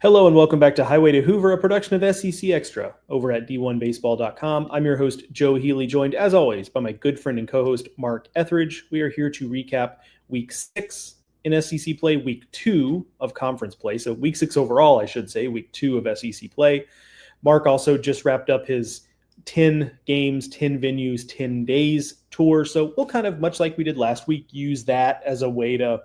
Hello and welcome back to Highway to Hoover, a production of SEC Extra over at d1baseball.com. I'm your host, Joe Healy, joined as always by my good friend and co-host, Mark Etheridge. We are here to recap Week 6 in SEC play, Week 2 of conference play. So Week 6 overall, I should say, Week 2 of SEC play. Mark also just wrapped up his 10 games, 10 venues, 10 days tour. So we'll kind of, much like we did last week, use that as a way to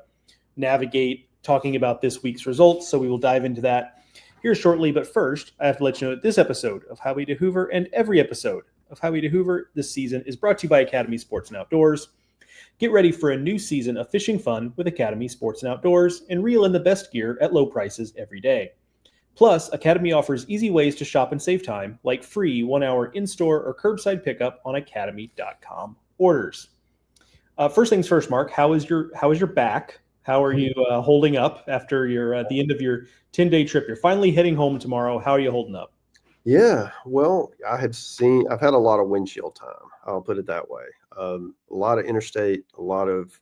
navigate talking about this week's results. So we will dive into that here shortly. But first, I have to let you know that this episode of Highway to Hoover and every episode of Highway to Hoover this season is brought to you by Academy Sports and Outdoors. Get ready for a new season of fishing fun with Academy Sports and Outdoors and reel in the best gear at low prices every day. Plus, Academy offers easy ways to shop and save time, like free 1-hour in-store or curbside pickup on academy.com orders. First things first, Mark, how is your back? How are you holding up after the end of your 10-day trip? You're finally heading home tomorrow. How are you holding up? Yeah, well, I've had a lot of windshield time. I'll put it that way. A lot of interstate, a lot of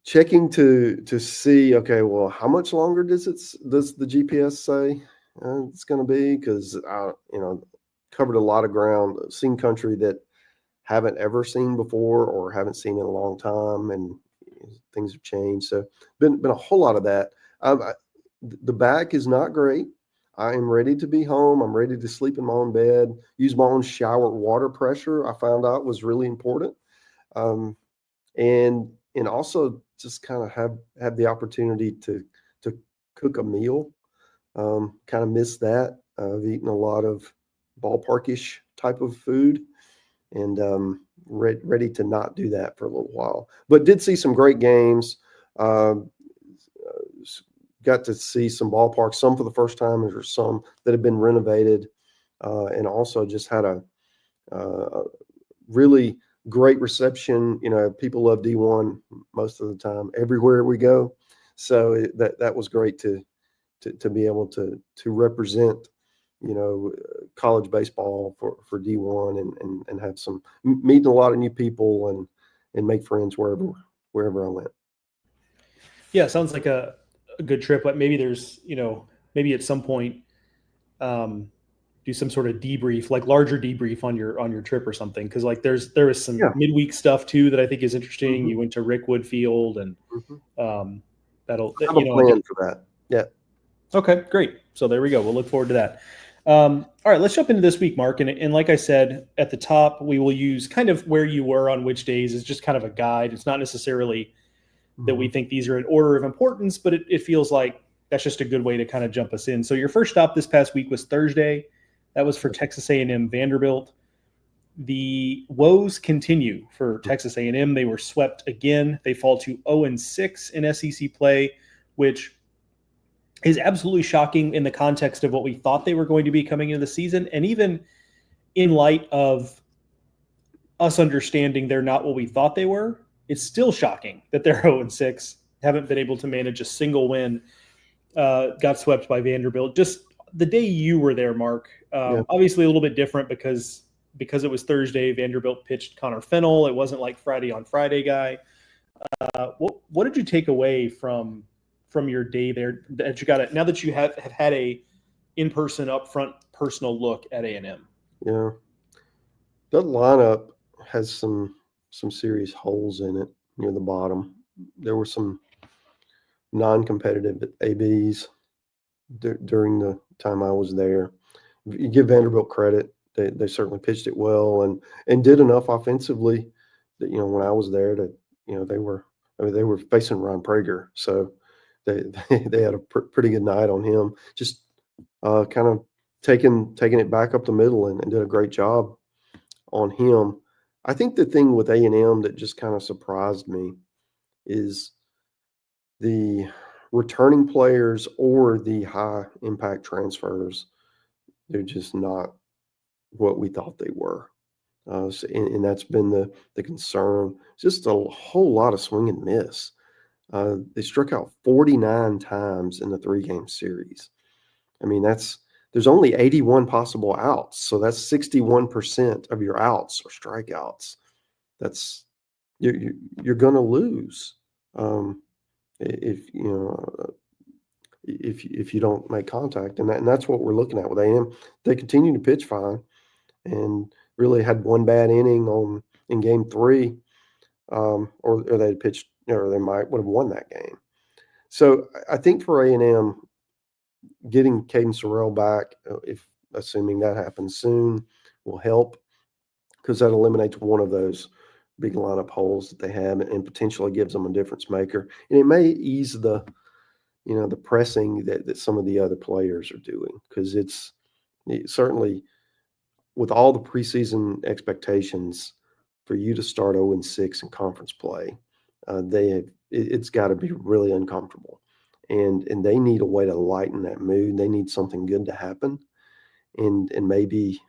checking to see. Okay, well, how much longer does the GPS say it's going to be? Because I covered a lot of ground, seen country that haven't ever seen before or haven't seen in a long time, and things have changed. So been a whole lot of that. The back is not great. I am ready to be home. I'm ready to sleep in my own bed, use my own shower water pressure. I found out was really important. And also just kind of have the opportunity to cook a meal. Kind of miss that. I've eaten a lot of ballparkish type of food, and ready to not do that for a little while. But did see some great games. Got to see some ballparks, some for the first time, or some that have been renovated, and also just had a really great reception. People love D1 most of the time, everywhere we go. So that was great to be able to represent college baseball for D1 and have some meeting a lot of new people and make friends wherever I went. Yeah, sounds like a good trip. But maybe there's maybe at some point do some sort of debrief, like larger debrief on your trip or something, because like there was some midweek stuff too that I think is interesting. Mm-hmm. You went to Rickwood Field, and that'll I have a plan for that. Yeah. Okay, great. So there we go. We'll look forward to that. All right, let's jump into this week, Mark. And like I said at the top, we will use kind of where you were on which days as just kind of a guide. It's not necessarily that we think these are in order of importance, but it feels like that's just a good way to kind of jump us in. So your first stop this past week was Thursday. That was for Texas A&M Vanderbilt. The woes continue for Texas A&M. They were swept again. They fall to 0-6 in SEC play, which is absolutely shocking in the context of what we thought they were going to be coming into the season. And even in light of us understanding they're not what we thought they were, it's still shocking that they're 0-6, haven't been able to manage a single win, got swept by Vanderbilt. Just the day you were there, Mark, obviously a little bit different because it was Thursday. Vanderbilt pitched Connor Fennell. It wasn't like Friday on Friday guy. What did you take away from your day there that you got it now that you have had a in-person upfront personal look at A&M? Yeah, that lineup has some serious holes in it near the bottom. There were some non-competitive ABs during the time I was there. You give Vanderbilt credit; they certainly pitched it well and did enough offensively that when I was there that they were facing Ron Prager, so they had a pretty good night on him. Just kind of taking it back up the middle and did a great job on him. I think the thing with A&M that just kind of surprised me is the returning players or the high impact transfers. They're just not what we thought they were. And that's been the concern. Just a whole lot of swing and miss. They struck out 49 times in the 3-game series. I mean, there's only 81 possible outs, so that's 61% of your outs or strikeouts. That's you're going to lose if if you don't make contact, and that's what we're looking at with A&M. They continue to pitch fine, and really had one bad inning in game 3, or they pitched, or they would have won that game. So I think for A&M, getting Caden Sorrell back, if assuming that happens soon, will help, because that eliminates one of those big lineup holes that they have, and potentially gives them a difference maker. And it may ease the pressing that some of the other players are doing, because it certainly, with all the preseason expectations, for you to start 0-6 in conference play, it's got to be really uncomfortable, and they need a way to lighten that mood. They need something good to happen, and maybe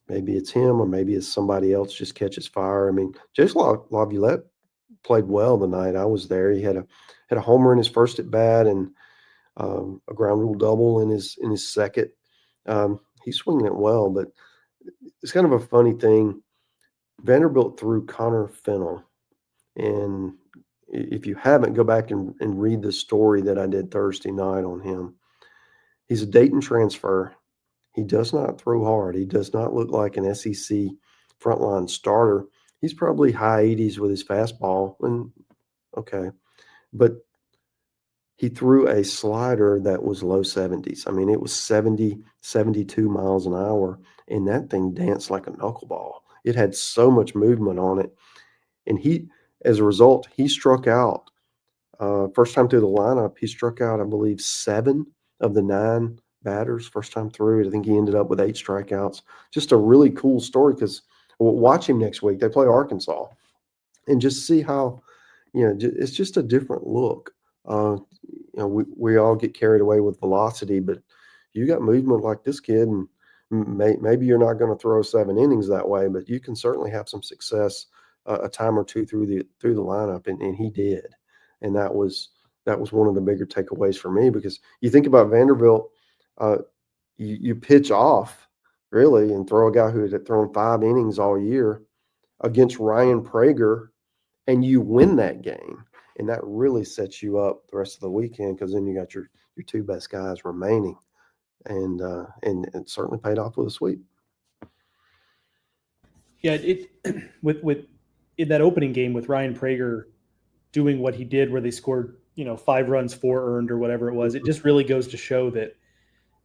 it's him, or maybe it's somebody else just catches fire. I mean, Jace Laviolette played well tonight. I was there. He had a homer in his first at bat, and a ground rule double in his second. He's swinging it well, but it's kind of a funny thing. Vanderbilt threw Connor Fennell, and if you haven't, go back and read the story that I did Thursday night on him. He's a Dayton transfer. He does not throw hard. He does not look like an SEC frontline starter. He's probably high 80s with his fastball, and okay, but he threw a slider that was low 70s. I mean, it was 70, 72 miles an hour, and that thing danced like a knuckleball. It had so much movement on it. And as a result, he struck out. First time through the lineup, he struck out, I believe, 7 of the 9 batters first time through. I think he ended up with 8 strikeouts. Just a really cool story, because we'll watch him next week. They play Arkansas, and just see how, it's just a different look. We all get carried away with velocity, but you got movement like this kid, and maybe you're not going to throw 7 innings that way, but you can certainly have some success a time or two through the lineup, and he did. And that was one of the bigger takeaways for me, because you think about Vanderbilt, you pitch off really and throw a guy who had thrown 5 innings all year against Ryan Prager, and you win that game. And that really sets you up the rest of the weekend, because then you got your 2 best guys remaining, and it certainly paid off with a sweep. Yeah, with in that opening game with Ryan Prager doing what he did, where they scored 5 runs, 4 earned, or whatever it was, it just really goes to show that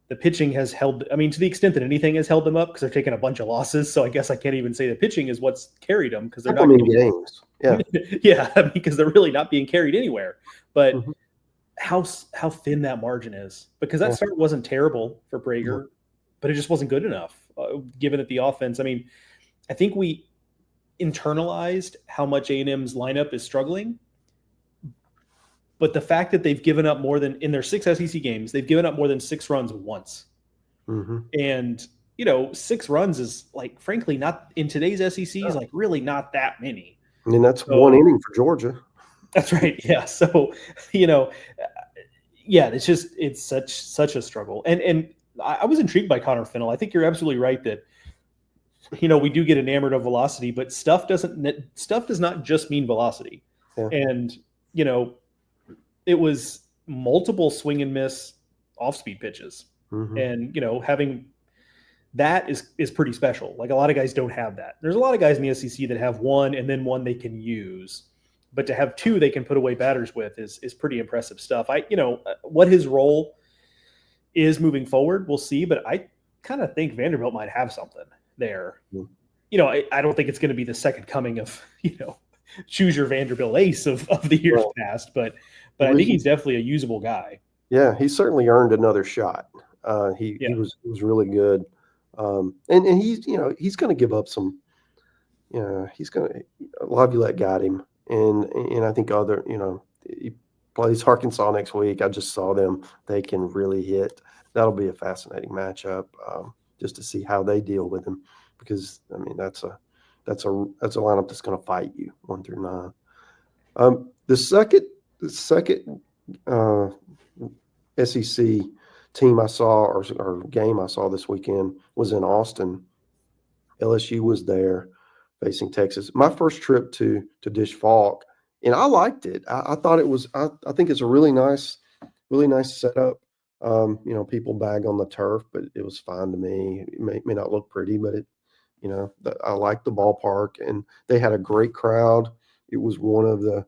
the pitching has held. I mean, to the extent that anything has held them up, because they're taking a bunch of losses. So I guess I can't even say the pitching is what's carried them, because they're not getting games. Yeah, yeah, because they're really not being carried anywhere. But how thin that margin is, because that start wasn't terrible for Prager, but it just wasn't good enough, given that the offense. I mean, I think we internalized how much A&M's lineup is struggling. But the fact that they've given up more than, in their 6 SEC games, they've given up more than 6 runs once. And, 6 runs is, like, frankly, not in today's SEC is like really not that many. I mean, that's 1 inning for Georgia. That's right. Yeah. So, it's such a struggle. And I was intrigued by Connor Fennell. I think you're absolutely right that, we do get enamored of velocity, but stuff does not just mean velocity. Yeah. And, it was multiple swing and miss off-speed pitches. And, having that is pretty special. Like, a lot of guys don't have that. There's a lot of guys in the SEC that have 1 and then 1 they can use, but to have 2 they can put away batters with is pretty impressive stuff. What his role is moving forward, we'll see, but I kind of think Vanderbilt might have something there. I don't think it's going to be the second coming of, choose your Vanderbilt ace of the years past, but I think he's definitely a usable guy. Yeah, he certainly earned another shot. He was really good, and he's he's going to give up some. He's going to. Laviolette got him, and I think other he plays Arkansas next week. I just saw them; they can really hit. That'll be a fascinating matchup, just to see how they deal with him, because I mean that's a lineup that's going to fight you 1 through 9. The second SEC team I saw, or game I saw this weekend, was in Austin. LSU was there facing Texas. My first trip to Dish Falk, and I liked it. I thought it was. I think it's a really nice really nice setup. People bag on the turf, but it was fine to me. It may not look pretty, but I like the ballpark, and they had a great crowd. It was one of the,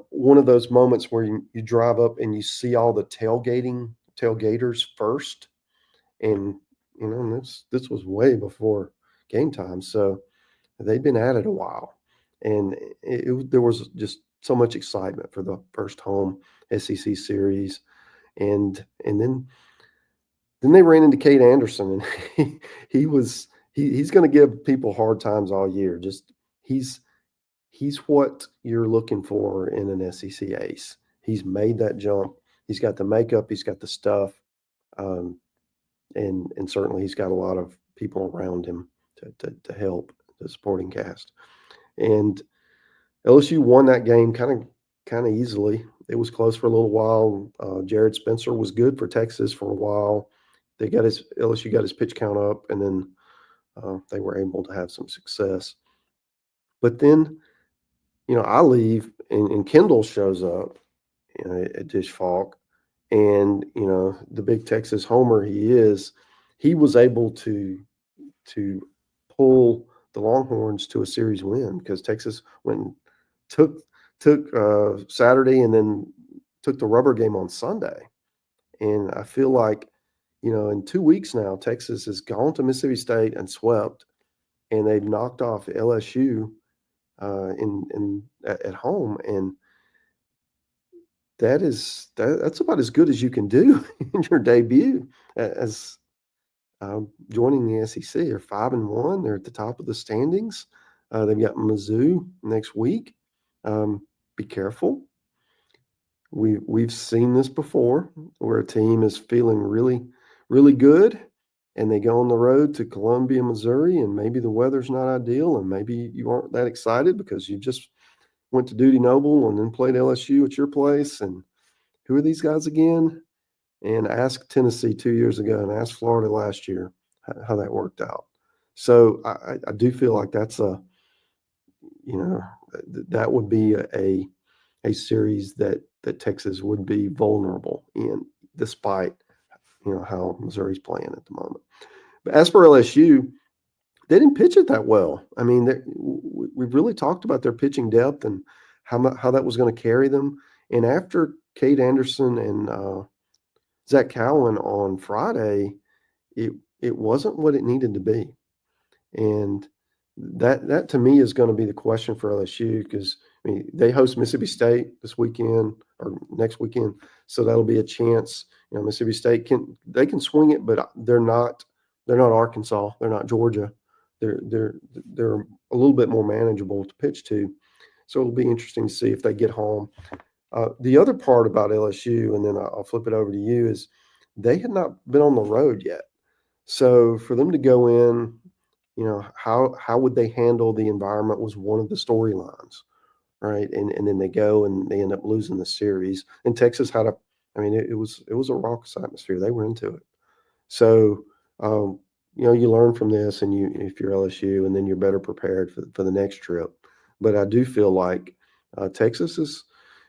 one of those moments where you drive up and you see all the tailgaters first, and this was way before game time, so they've been at it a while, and there was just so much excitement for the first home SEC series, and then they ran into Kate Anderson, and he's going to give people hard times all year. Just he's he's what you're looking for in an SEC ace. He's made that jump. He's got the makeup. He's got the stuff, um, and certainly he's got a lot of people around him to help the supporting cast. And LSU won that game kind of easily. It was close for a little while. Jared Spencer was good for Texas for a while. LSU got his pitch count up, and then they were able to have some success. But then, I leave, and Kendall shows up, at Dish Falk, and the big Texas homer he was able to pull the Longhorns to a series win because Texas went and took Saturday and then took the rubber game on Sunday. And I feel like, in 2 weeks now, Texas has gone to Mississippi State and swept, and they've knocked off LSU at home, and that's about as good as you can do in your debut as joining the SEC. They're 5-1. They're at the top of the standings. They've got Mizzou next week. Be careful. We've seen this before, where a team is feeling really, really good, and they go on the road to Columbia, Missouri, and maybe the weather's not ideal, and maybe you aren't that excited because you just went to Duty Noble and then played LSU at your place. And who are these guys again? And ask Tennessee 2 years ago and ask Florida last year how that worked out. So I do feel like that's that would be a series that Texas would be vulnerable in, despite how Missouri's playing at the moment. But as for LSU, they didn't pitch it that well. I mean, we've really talked about their pitching depth and how that was going to carry them. And after Kate Anderson and Zach Cowan on Friday, it wasn't what it needed to be. And that to me is going to be the question for LSU, because they host Mississippi State this weekend or next weekend, so that'll be a chance. Mississippi State can swing it, but they're not Arkansas, they're not Georgia. They're a little bit more manageable to pitch to, so it'll be interesting to see if they get home. The other part about LSU, and then I'll flip it over to you, is they had not been on the road yet. So for them to go in, how would they handle the environment was one of the storylines, right? And then they go and they end up losing the series. And Texas had it was a raucous atmosphere. They were into it. So you learn from this, and if you're LSU, and then you're better prepared for the next trip. But I do feel like Texas is.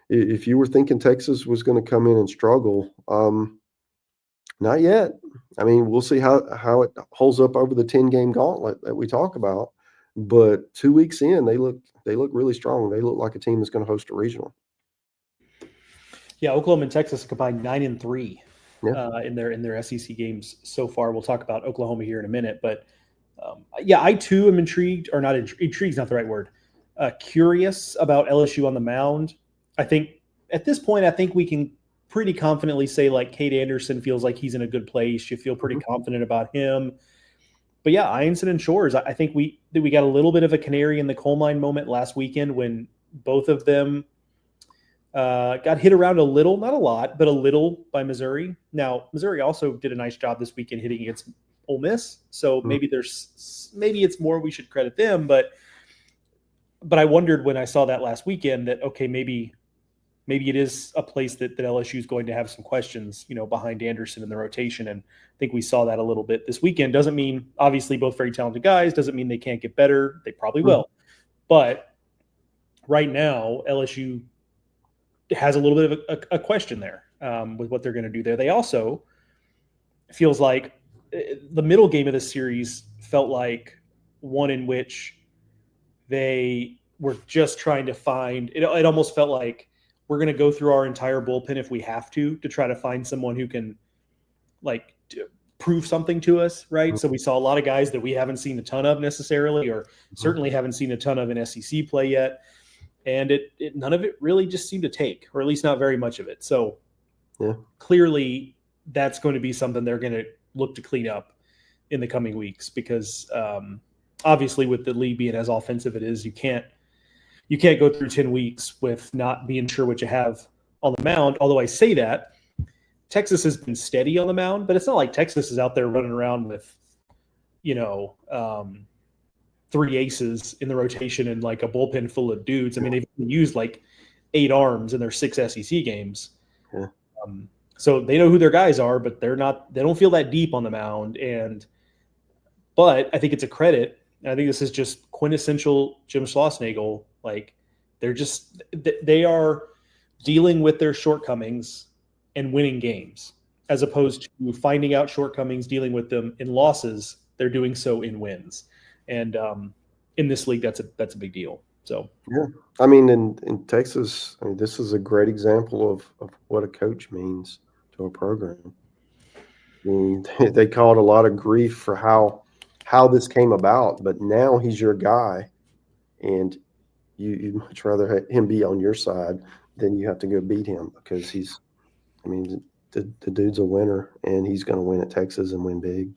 If you were thinking Texas was going to come in and struggle, not yet. We'll see how it holds up over the 10-game gauntlet that we talk about. But 2 weeks in, they look really strong. They look like a team that's going to host a regional. Yeah, Oklahoma and Texas combined 9-3 Yeah. in their SEC games so far. We'll talk about Oklahoma here in a minute, but I too am intrigued, or not intrigued is not the right word. Curious about LSU on the mound. I think at this point, we can pretty confidently say, like, Kate Anderson feels like he's in a good place. You feel pretty confident about him. But yeah, Ianson and Shores, I think we got a little bit of a canary in the coal mine moment last weekend when both of them got hit around a little, not a lot, but a little by Missouri. Now, Missouri also did a nice job this weekend hitting against Ole Miss. So maybe it's more we should credit them, but I wondered when I saw that last weekend that, okay, maybe it is a place that LSU is going to have some questions, behind Anderson in the rotation. And I think we saw that a little bit this weekend. Doesn't mean, obviously, both very talented guys. Doesn't mean they can't get better. They probably will. But right now, LSU has a little bit of a question there with what they're going to do there. They also feels like the middle game of the series felt like one in which they were just trying to find it. It almost felt like we're going to go through our entire bullpen if we have to try to find someone who can like prove something to us, right? Mhm. So we saw a lot of guys that we haven't seen a ton of necessarily, or certainly haven't seen a ton of in SEC play yet. And it none of it really just seemed to take, or at least not very much of it. So clearly that's going to be something they're going to look to clean up in the coming weeks, because obviously with the league being as offensive it is, you can't go through 10 weeks with not being sure what you have on the mound. Although I say that Texas has been steady on the mound, but it's not like Texas is out there running around with, 3 aces in the rotation and like a bullpen full of dudes. I mean, they've used like 8 arms in their 6 SEC games. Yeah. So they know who their guys are, but they don't feel that deep on the mound. But I think it's a credit. And I think this is just quintessential Jim Schlossnagle. Like they are dealing with their shortcomings and winning games, as opposed to finding out shortcomings, dealing with them in losses. They're doing so in wins. And in this league, that's a big deal. So yeah, I mean, in Texas, I mean, this is a great example of what a coach means to a program. I mean, they called a lot of grief for how this came about, but now he's your guy, and you'd much rather have him be on your side than you have to go beat him, because the dude's a winner, and he's going to win at Texas and win big.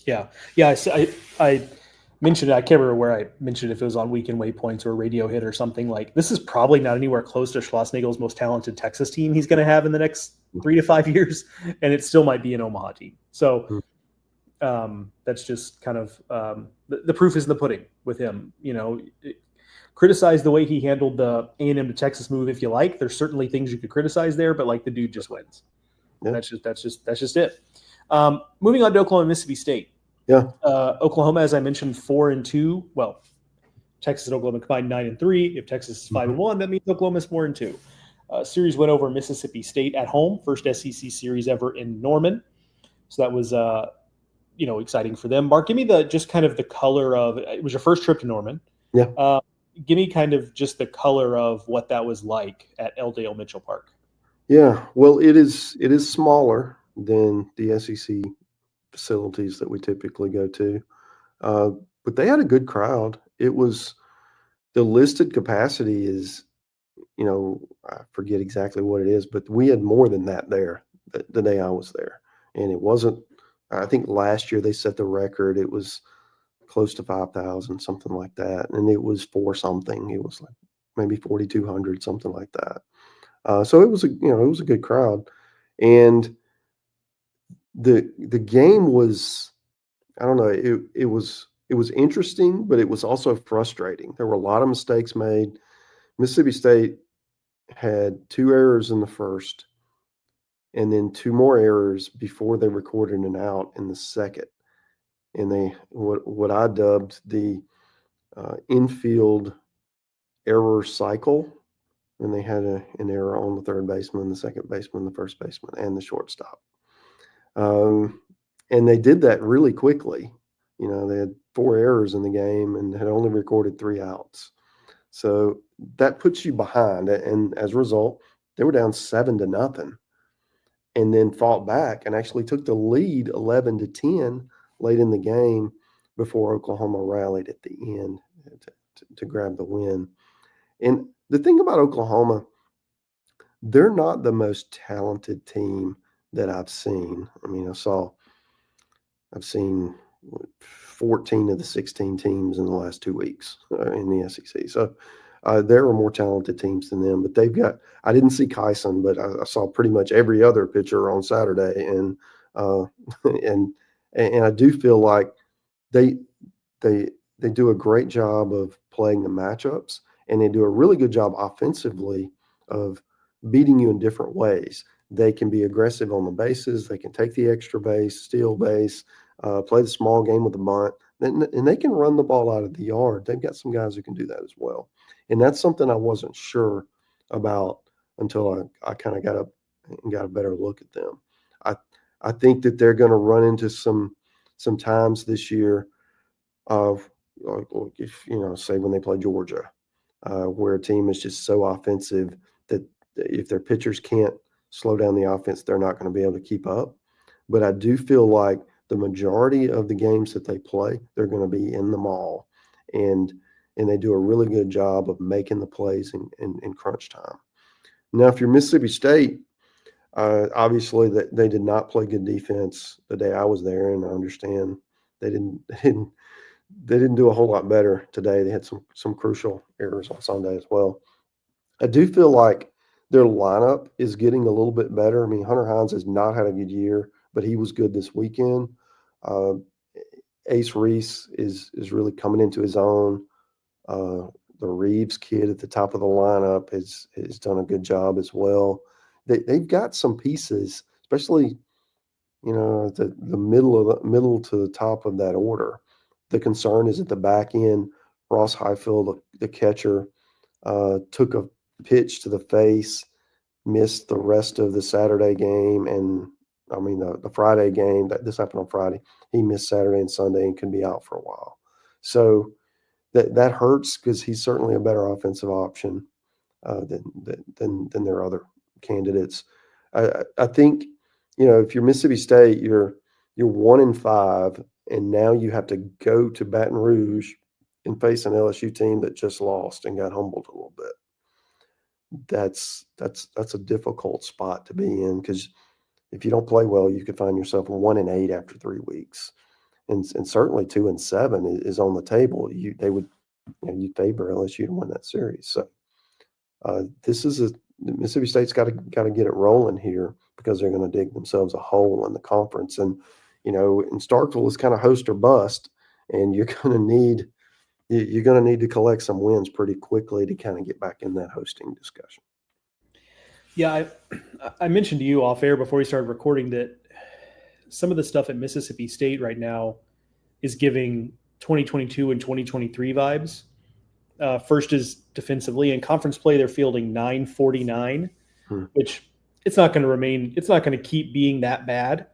Yeah. I mentioned it. I can't remember where I mentioned it, if it was on Weekend Waypoints or a radio hit or something. Like, this is probably not anywhere close to Schlossnagle's most talented Texas team he's going to have in the next 3 to 5 years, and it still might be an Omaha team. So that's just kind of the proof is in the pudding with him. Criticize the way he handled the A&M to Texas move if you like. There's certainly things you could criticize there, but like, the dude just wins. Yeah. That's just it. Moving on to Oklahoma and Mississippi State. Yeah. Oklahoma, as I mentioned, 4-2. Well, Texas and Oklahoma combined 9-3. If Texas is 5-1, that means Oklahoma's 4-2. Series went over Mississippi State at home, first SEC series ever in Norman. So that was exciting for them. Mark, give me just kind of the color of it. It was your first trip to Norman. Yeah. Give me kind of just the color of what that was like at L. Mitchell Park. Yeah, well, it is smaller than the SEC facilities that we typically go to, but they had a good crowd. It was the listed capacity is, I forget exactly what it is, but we had more than that there the day I was there, and it wasn't. I think last year they set the record. It was close to 5,000, something like that, and it was for something. It was like maybe 4,200, something like that. So it was a good crowd, and the game was, I don't know, it was interesting, but it was also frustrating. There were a lot of mistakes made. Mississippi State had 2 errors in the first, and then 2 more errors before they recorded an out in the second. And they what I dubbed the infield error cycle. And they had an error on the third baseman, the second baseman, the first baseman, and the shortstop. And they did that really quickly. They had 4 errors in the game and had only recorded 3 outs. So that puts you behind. And as a result, they were down 7-0, and then fought back and actually took the lead 11-10 late in the game before Oklahoma rallied at the end to grab the win. And the thing about Oklahoma, they're not the most talented team that I've seen. I mean, I've seen 14 of the 16 teams in the last 2 weeks in the SEC. So there are more talented teams than them, but they've got. I didn't see Kyson, but I saw pretty much every other pitcher on Saturday, and I do feel like they do a great job of playing the matchups, and they do a really good job offensively of beating you in different ways. They can be aggressive on the bases. They can take the extra base, steal base, play the small game with the bunt, and they can run the ball out of the yard. They've got some guys who can do that as well. And that's something I wasn't sure about until I kind of got up and got a better look at them. I I think that they're going to run into some times this year of like if say when they play Georgia, where a team is just so offensive that if their pitchers can't slow down the offense, they're not going to be able to keep up. But I do feel like the majority of the games that they play, they're going to be in the mall, and they do a really good job of making the plays in crunch time. Now, if you're Mississippi State, obviously that they did not play good defense the day I was there, and I understand they didn't they didn't do a whole lot better today. They had some crucial errors on Sunday as well. I do feel like their lineup is getting a little bit better. I mean, Hunter Hines has not had a good year, but he was good this weekend. Uh, Ace Reese is really coming into his own. Uh, the Reeves kid at the top of the lineup has done a good job as well. They've got some pieces, especially the middle to the top of that order. The concern is at the back end. Ross Highfield, the catcher, took a pitch to the face, missed the rest of the Saturday game, and the Friday game. This happened on Friday. He missed Saturday and Sunday and can be out for a while. So that hurts because he's certainly a better offensive option than their other candidates. I think if you're Mississippi State, you're 1-5, and now you have to go to Baton Rouge and face an LSU team that just lost and got humbled a little bit. That's a difficult spot to be in because if you don't play well, you could find yourself 1-8 after 3 weeks, and certainly 2-7 is on the table. You'd favor LSU to win that series. So this is Mississippi State's got to get it rolling here because they're going to dig themselves a hole in the conference. And in Starkville is kind of host or bust, and you're going to need to collect some wins pretty quickly to kind of get back in that hosting discussion. Yeah, I mentioned to you off air before we started recording that some of the stuff at Mississippi State right now is giving 2022 and 2023 vibes. First is defensively. In conference play, they're fielding 949, which it's not going to keep being that bad,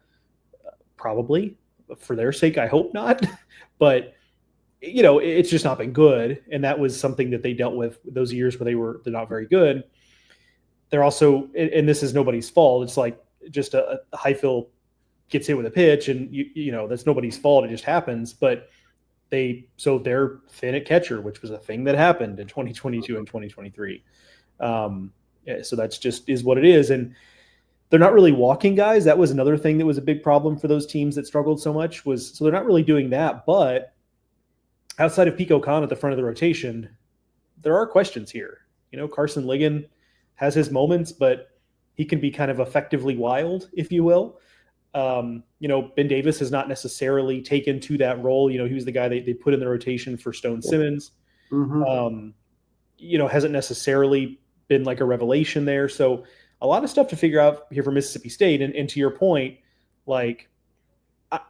probably. For their sake, I hope not. But, it's just not been good. And that was something that they dealt with those years where they're not very good. They're also, and this is nobody's fault. It's like just a Highfield gets hit with a pitch and, that's nobody's fault. It just happens. But they're thin at catcher, which was a thing that happened in 2022 and 2023. So that's just is what it is. And they're not really walking guys. That was another thing that was a big problem for those teams that struggled so much so they're not really doing that. But outside of Pico Khan at the front of the rotation, there are questions here. Carson Ligon has his moments, but he can be kind of effectively wild, if you will. Ben Davis has not necessarily taken to that role. He was the guy they put in the rotation for Stone Simmons. Mm-hmm. Hasn't necessarily been like a revelation there. So a lot of stuff to figure out here for Mississippi State. And to your point, like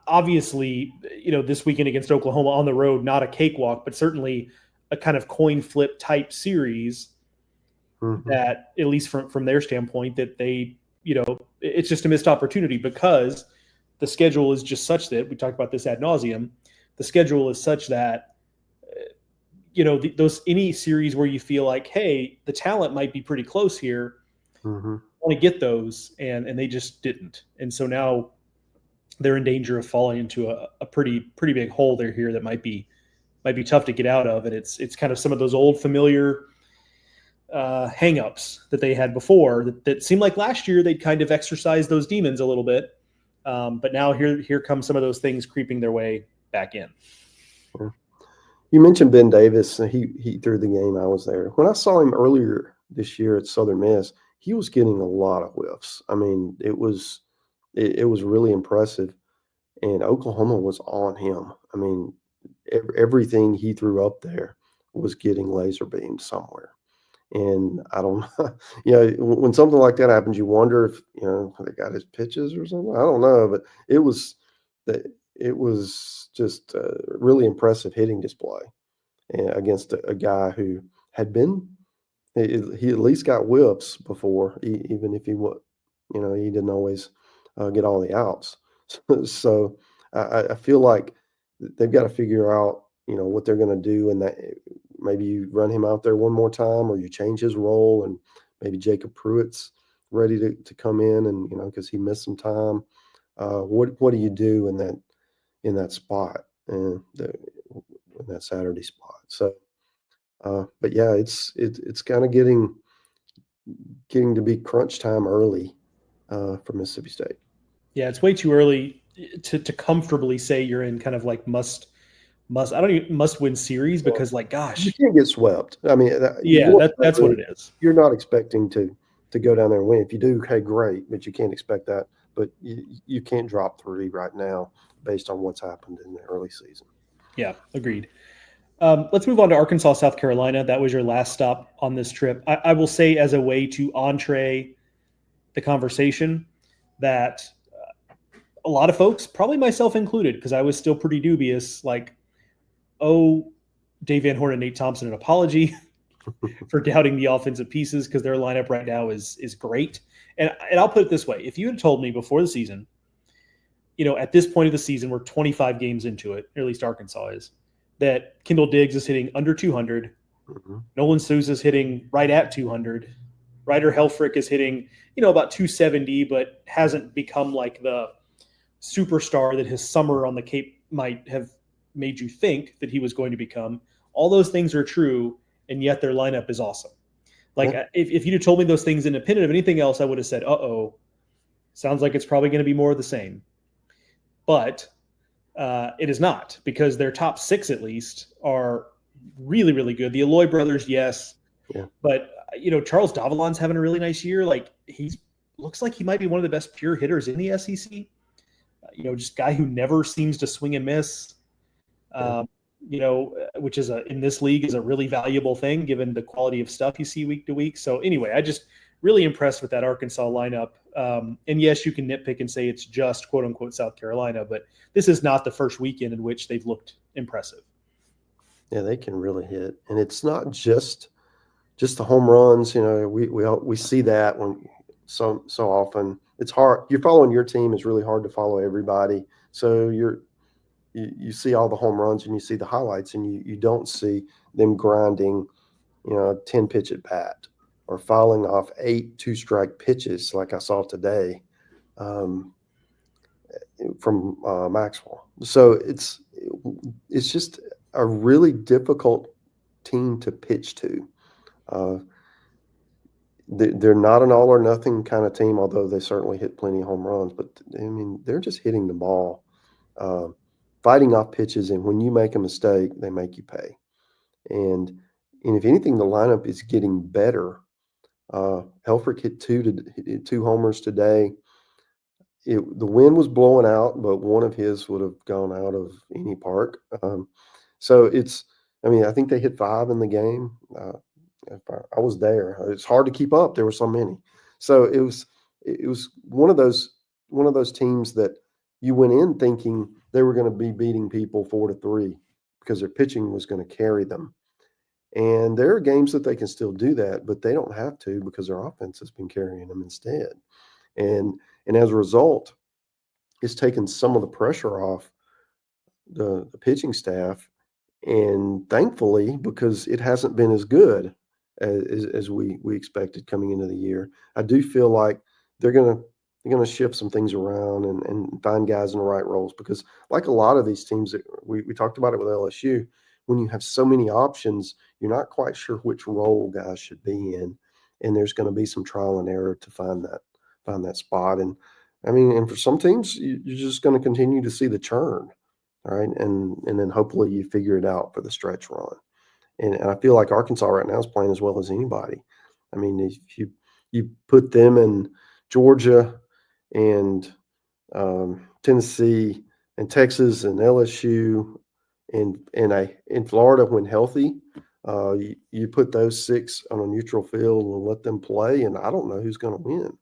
obviously, this weekend against Oklahoma on the road, not a cakewalk, but certainly a kind of coin flip type series that at least from their standpoint that they, it's just a missed opportunity because the schedule is just such that we talked about this ad nauseum. The schedule is such that, those any series where you feel like, hey, the talent might be pretty close here. Want to get those, and they just didn't. And so now they're in danger of falling into a pretty big hole there here that might be tough to get out of. And it's kind of some of those old familiar hang-ups that they had before that seemed like last year they'd kind of exercised those demons a little bit. But now here come some of those things creeping their way back in. Yeah. You mentioned Ben Davis. He threw the game. I was there. When I saw him earlier this year at Southern Miss, he was getting a lot of whiffs. I mean, it was really impressive. And Oklahoma was on him. I mean, everything he threw up there was getting laser beamed somewhere. And I don't know, when something like that happens, you wonder if, they got his pitches or something. I don't know, but it was just a really impressive hitting display against a guy who had been he at least got whips before, even if he he didn't always get all the outs. So I feel like they've got to figure out, what they're going to do, and that maybe you run him out there one more time, or you change his role, and maybe Jacob Pruitt's ready to come in, and because he missed some time. What do you do in that spot, and in that Saturday spot? So, but yeah, it's kind of getting to be crunch time early for Mississippi State. Yeah, it's way too early to comfortably say you're in kind of like I don't even must win series, because like, You gosh, can't get swept. I mean, yeah, that's what it is. You're not expecting to go down there and win. If you do, okay, great, but you can't expect that. But you can't drop 3 right now based on what's happened in the early season. Yeah, agreed. Let's move on to Arkansas, South Carolina. That was your last stop on this trip. I will say, as a way to entree the conversation, that a lot of folks, probably myself included, because I was still pretty dubious, like, oh, Dave Van Horn and Nate Thompson, an apology for doubting the offensive pieces, because their lineup right now is great. And I'll put it this way: if you had told me before the season, at this point of the season, we're 25 games into it, or at least Arkansas is, that Kendall Diggs is hitting under 200, Mm-hmm. Nolan Souza is hitting right at 200, Ryder Helfrich is hitting, about 270, but hasn't become like the superstar that his summer on the Cape might have made you think that he was going to become. All those things are true, and yet their lineup is awesome. Like, Yeah. if you'd have told me those things independent of anything else, I would have said, sounds like it's probably going to be more of the same. But it is not, because their top 6 at least are really, really good. The Aloy brothers, yes. Yeah. But, Charles Davalon's having a really nice year. Like, looks like he might be one of the best pure hitters in the SEC. Just guy who never seems to swing and miss. Which is in this league is a really valuable thing given the quality of stuff you see week to week. So anyway, I just really impressed with that Arkansas lineup. And yes, you can nitpick and say it's just quote unquote South Carolina, but this is not the first weekend in which they've looked impressive. Yeah, they can really hit, and it's not just the home runs. We see that when so often. It's hard. You're following your team is really hard to follow everybody. So you see all the home runs and you see the highlights, and you don't see them grinding, 10 pitch at bat, or fouling off 8 2-strike pitches like I saw today from Maxwell. So it's just a really difficult team to pitch to. They're not an all or nothing kind of team, although they certainly hit plenty of home runs. But I mean, they're just hitting the ball, fighting off pitches, and when you make a mistake, they make you pay. And if anything, the lineup is getting better. Helfrich hit 2 homers today. The wind was blowing out, but one of his would have gone out of any park. So I think they hit 5 in the game. I was there. It's hard to keep up. There were so many. So it was one of those teams that you went in thinking they were going to be beating people 4-3 because their pitching was going to carry them. And there are games that they can still do that, but they don't have to because their offense has been carrying them instead. And as a result, it's taken some of the pressure off the pitching staff. And thankfully, because it hasn't been as good as we expected coming into the year, I do feel like they're gonna shift some things around and find guys in the right roles, because like a lot of these teams that we talked about it with LSU, when you have so many options, you're not quite sure which role guys should be in, and there's going to be some trial and error to find that spot. And I mean, and for some teams, you're just going to continue to see the churn, all right, and then hopefully you figure it out for the stretch run. And I feel like Arkansas right now is playing as well as anybody. I mean, if you put them in Georgia and Tennessee and Texas and LSU and in Florida when healthy, you put those 6 on a neutral field and let them play, and I don't know who's going to win,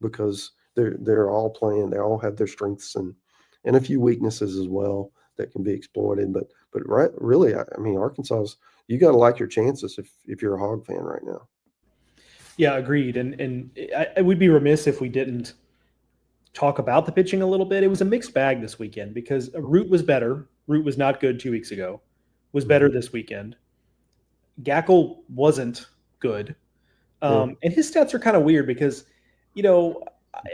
because they're all playing. They all have their strengths and a few weaknesses as well that can be exploited. But really, I mean, Arkansas's, you got to like your chances if you're a Hog fan right now. Yeah, agreed. And I would be remiss if we didn't talk about the pitching a little bit. It was a mixed bag this weekend because Root was better. Root was not good 2 weeks ago. Was better Mhm. this weekend. Gackle wasn't good. Yeah, And his stats are kind of weird because, you know,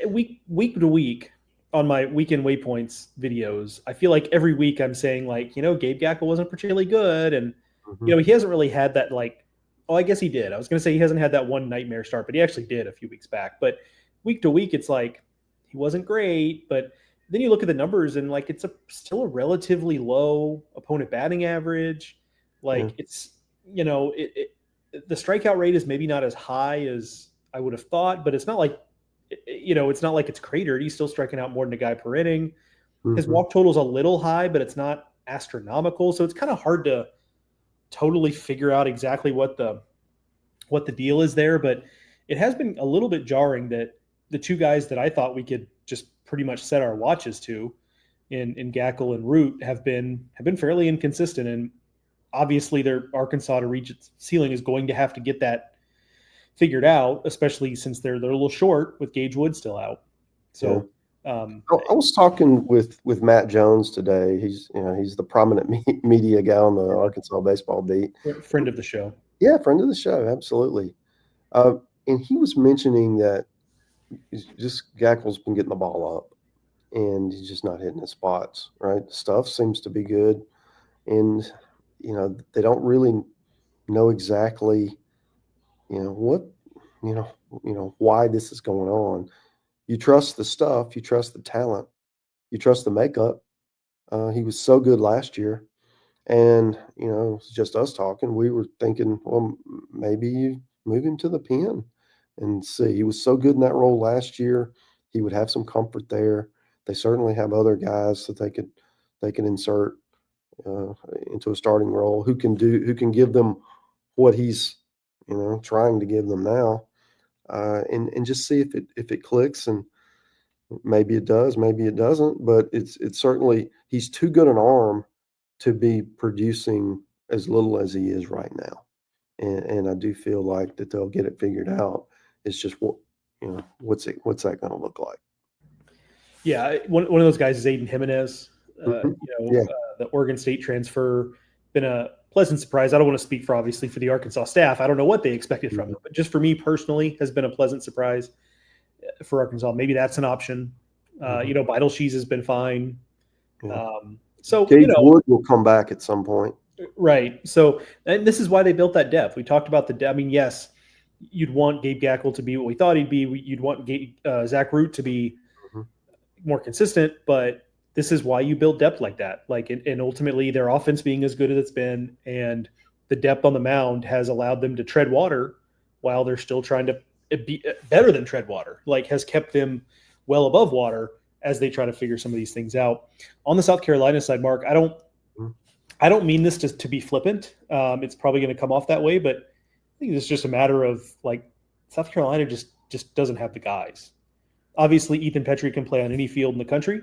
week to week on my weekend waypoints videos, I feel like every week I'm saying like, Gabe Gackle wasn't particularly good, and mhm, he hasn't really had that like. Oh, I guess he did. I was going to say he hasn't had that one nightmare start, but he actually did a few weeks back. But week to week, it's like he wasn't great, but then you look at the numbers and like it's still a relatively low opponent batting average. yeah, Like it's the strikeout rate is maybe not as high as I would have thought, but it's not like it's not like it's cratered. He's still striking out more than a guy per inning. His mhm, walk total's a little high, but it's not astronomical. So it's kind of hard to totally figure out exactly what the deal is there. But it has been a little bit jarring that the two guys that I thought we could just pretty much set our watches to in Gackle and Root have been fairly inconsistent. And obviously, their Arkansas to reach its ceiling is going to have to get that figured out, especially since they're a little short with Gage Wood still out. yeah. So, um, I was talking with Matt Jones today. He's the prominent media guy on the Arkansas baseball beat. friend of the show. Yeah, friend of the show, absolutely. Uh, and he was mentioning that just Gackle's been getting the ball up, and he's just not hitting his spots. Right, the stuff seems to be good, and they don't really know exactly what you know why this is going on. You trust the stuff, you trust the talent, you trust the makeup. He was so good last year. And, it's just us talking. We were thinking, well, maybe you move him to the pen and see. He was so good in that role last year. He would have some comfort there. They certainly have other guys that they can insert uh, into a starting role who can give them what he's trying to give them now, and just see if it clicks, and maybe it does, maybe it doesn't. But it's certainly he's too good an arm to be producing as little as he is right now. And I do feel like that they'll get it figured out. It's just what's that going to look like? Yeah, one of those guys is Aiden Jimenez. Mhm. Yeah. The Oregon State transfer, been a pleasant surprise. I don't want to speak for obviously for the Arkansas staff. I don't know what they expected from Mhm. him, but just for me personally, has been a pleasant surprise for Arkansas. Maybe that's an option. Mhm. Beidelshees has been fine. Yeah. So Gage Wood will come back at some point. right. So, and this is why they built that depth. We talked about the depth. I mean, yes, you'd want Gabe Gackle to be what we thought he'd be. You'd want Zach Root to be Mhm. more consistent, but this is why you build depth like that. Like, and ultimately, their offense being as good as it's been, and the depth on the mound has allowed them to tread water while they're still trying to be better than tread water. Like, has kept them well above water as they try to figure some of these things out. On the South Carolina side, Mark, Mhm. I don't mean this to be flippant. It's probably going to come off that way, but I think it's just a matter of like South Carolina just doesn't have the guys. Obviously, Ethan Petrie can play on any field in the country,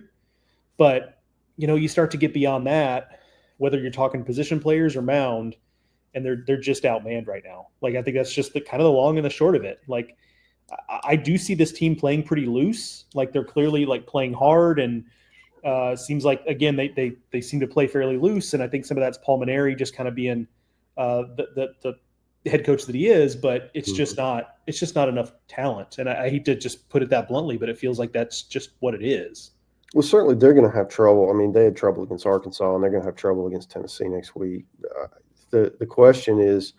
but you start to get beyond that, whether you're talking position players or mound, and they're just outmanned right now. Like I think that's just the kind of the long and the short of it. Like I do see this team playing pretty loose. Like they're clearly like playing hard, and seems like again they seem to play fairly loose. And I think some of that's Paul Maneri just kind of being the head coach that he is, but Mhm. it's just not enough talent. And I hate to just put it that bluntly, but it feels like that's just what it is. Well, certainly they're going to have trouble. I mean, they had trouble against Arkansas, and they're going to have trouble against Tennessee next week. The question is,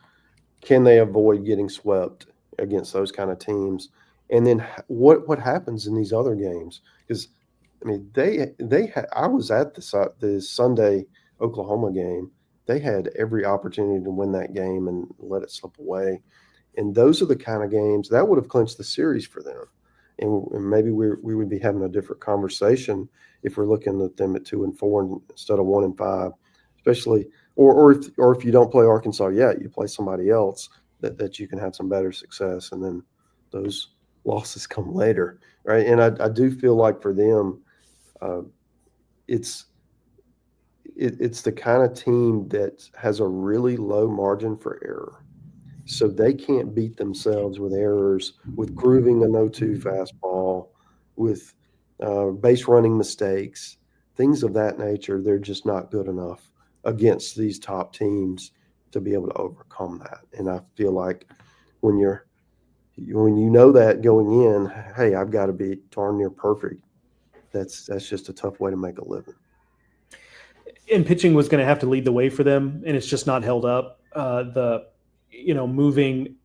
can they avoid getting swept against those kind of teams? And then what happens in these other games? Because I mean, I was at the Sunday Oklahoma game. They had every opportunity to win that game and let it slip away. And those are the kind of games that would have clinched the series for them. And maybe we would be having a different conversation if we're looking at them at 2-4 instead of 1-5, especially or if you don't play Arkansas yet, you play somebody else that you can have some better success, and then those losses come later, right? And I do feel like for them, uh, it's it's the kind of team that has a really low margin for error. So they can't beat themselves with errors, with grooving a 0-2 fastball, with base running mistakes, things of that nature. They're just not good enough against these top teams to be able to overcome that. And I feel like when you know that going in, hey, I've got to be darn near perfect. That's just a tough way to make a living. And pitching was going to have to lead the way for them, and it's just not held up. Moving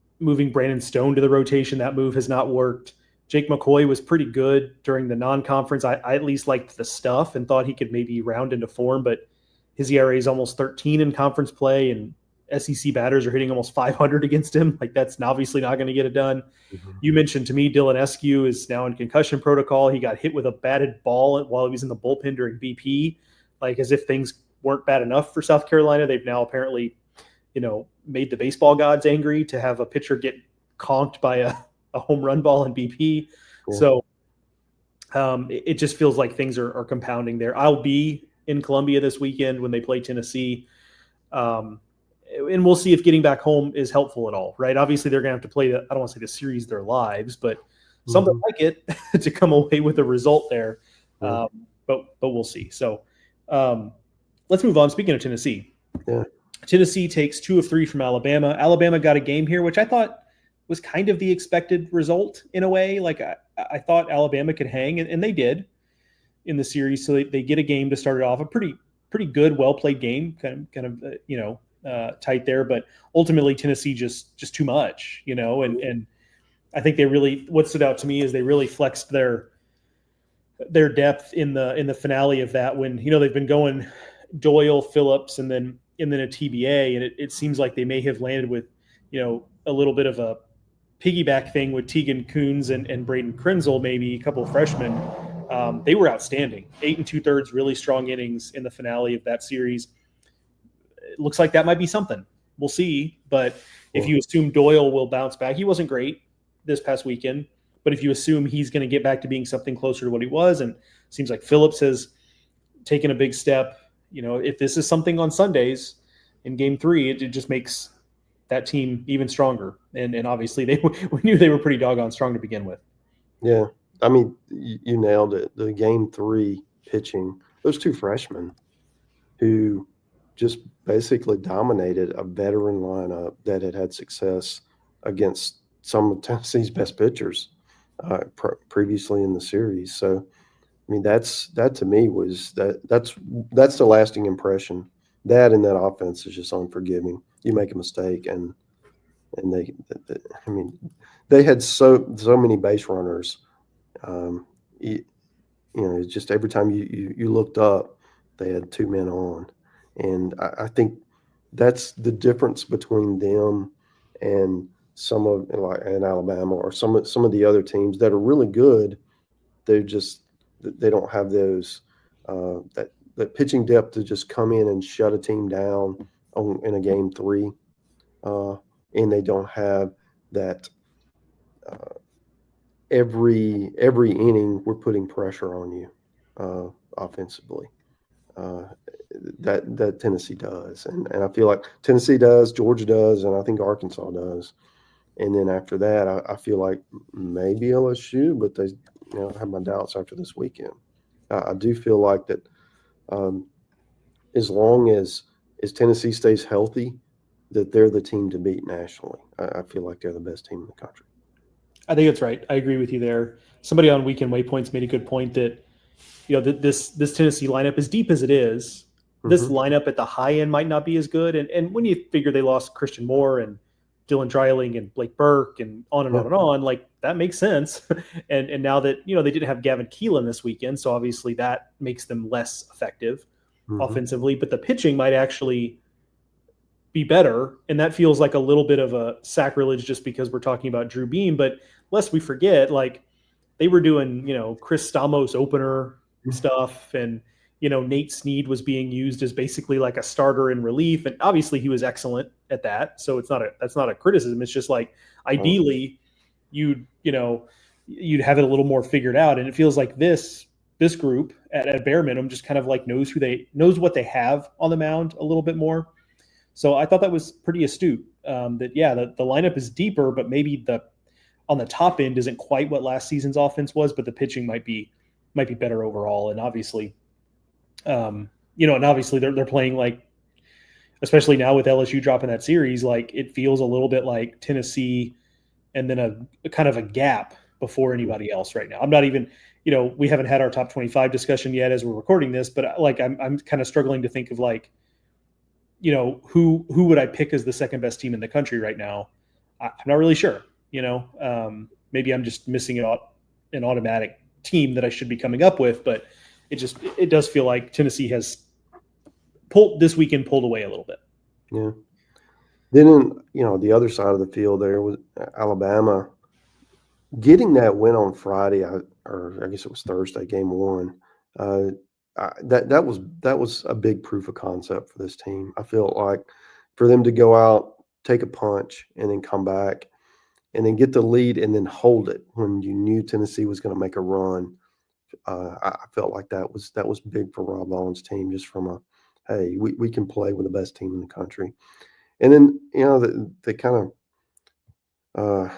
Brandon Stone to the rotation, that move has not worked. Jake McCoy was pretty good during the non-conference. I at least liked the stuff and thought he could maybe round into form, but his ERA is almost 13 in conference play, and SEC batters are hitting almost 500 against him. Like, that's obviously not going to get it done. Mm-hmm. You mentioned to me Dylan Eskew is now in concussion protocol. He got hit with a batted ball while he was in the bullpen during BP, like as if things weren't bad enough for South Carolina. They've now apparently, made the baseball gods angry to have a pitcher get conked by a home run ball in BP. Yeah. So it just feels like things are compounding there. I'll be in Columbia this weekend when they play Tennessee. And we'll see if getting back home is helpful at all, right? Obviously, they're going to have to play I don't want to say the series of their lives, but something like it to come away with a result there. Yeah. But we'll see. So let's move on. Speaking of Tennessee, Tennessee takes 2 of 3 from Alabama. Alabama got a game here, which I thought was kind of the expected result in a way. Like I thought Alabama could hang, and they did in the series. So they get a game to start it off, a pretty good, well played game, kind of tight there. But ultimately, Tennessee just too much, and I think what stood out to me is they really flexed their depth in the finale of that, when they've been going Doyle, Phillips, and then a TBA, and it seems like they may have landed with a little bit of a piggyback thing with Tegan Coons and Braden Krenzel, maybe a couple of freshmen. They were outstanding. 8 2/3 really strong innings in the finale of that series. It looks like that might be something. We'll see, but if you assume Doyle will bounce back, he wasn't great this past weekend, but if you assume he's going to get back to being something closer to what he was, and it seems like Phillips has taken a big step, if this is something on Sundays in game 3, it just makes that team even stronger. And obviously we knew they were pretty doggone strong to begin with. Yeah. I mean, you nailed it. The game 3 pitching, those 2 freshmen who just basically dominated a veteran lineup that had success against some of Tennessee's best pitchers previously in the series. So, I mean, that to me was that's the lasting impression. That and that offense is just unforgiving. You make a mistake, and they had so many base runners. It's just every time you looked up, they had 2 men on, and I think that's the difference between them and some of in Alabama or some of the other teams that are really good. They don't have those that pitching depth to just come in and shut a team down in a game 3, and they don't have that every inning we're putting pressure on you offensively. That Tennessee does, and I feel like Tennessee does, Georgia does, and I think Arkansas does. And then after that, I feel like maybe LSU, but they I have my doubts after this weekend. I do feel like that as long as Tennessee stays healthy, that they're the team to beat nationally. I feel like they're the best team in the country. I think that's right. I agree with you there. Somebody on Weekend Waypoints made a good point that this Tennessee lineup, as deep as it is, this lineup at the high end might not be as good. And when you figure they lost Christian Moore and Dylan Dreiling and Blake Burke and on and on and on, like that makes sense. and now that, they didn't have Gavin Keelan this weekend, so obviously that makes them less effective offensively, but the pitching might actually be better. And that feels like a little bit of a sacrilege just because we're talking about Drew Beam, but lest we forget, like they were doing, Chris Stamos opener stuff, and, Nate Snead was being used as basically like a starter in relief. And obviously he was excellent at that. So that's not a criticism. It's just like, ideally you'd have it a little more figured out. And it feels like this group at bare minimum just kind of like knows what they have on the mound a little bit more. So I thought that was pretty astute that the lineup is deeper, but maybe on the top end isn't quite what last season's offense was, but the pitching might be better overall. And obviously, and obviously they're playing like, especially now with LSU dropping that series, like it feels a little bit like Tennessee and then a kind of a gap before anybody else right now. I'm not even, we haven't had our top 25 discussion yet as we're recording this, but like I'm kind of struggling to think of like, who would I pick as the second best team in the country right now? I'm not really sure. Maybe I'm just missing out an automatic team that I should be coming up with, but it does feel like Tennessee has pulled away a little bit. Yeah. Then the other side of the field there was Alabama getting that win on Friday, or I guess it was Thursday, game one. That was a big proof of concept for this team. I felt like for them to go out, take a punch, and then come back, and then get the lead, and then hold it when you knew Tennessee was going to make a run. I felt like that was big for Rob Vaughn's team, just from hey, we can play with the best team in the country. And then they kind of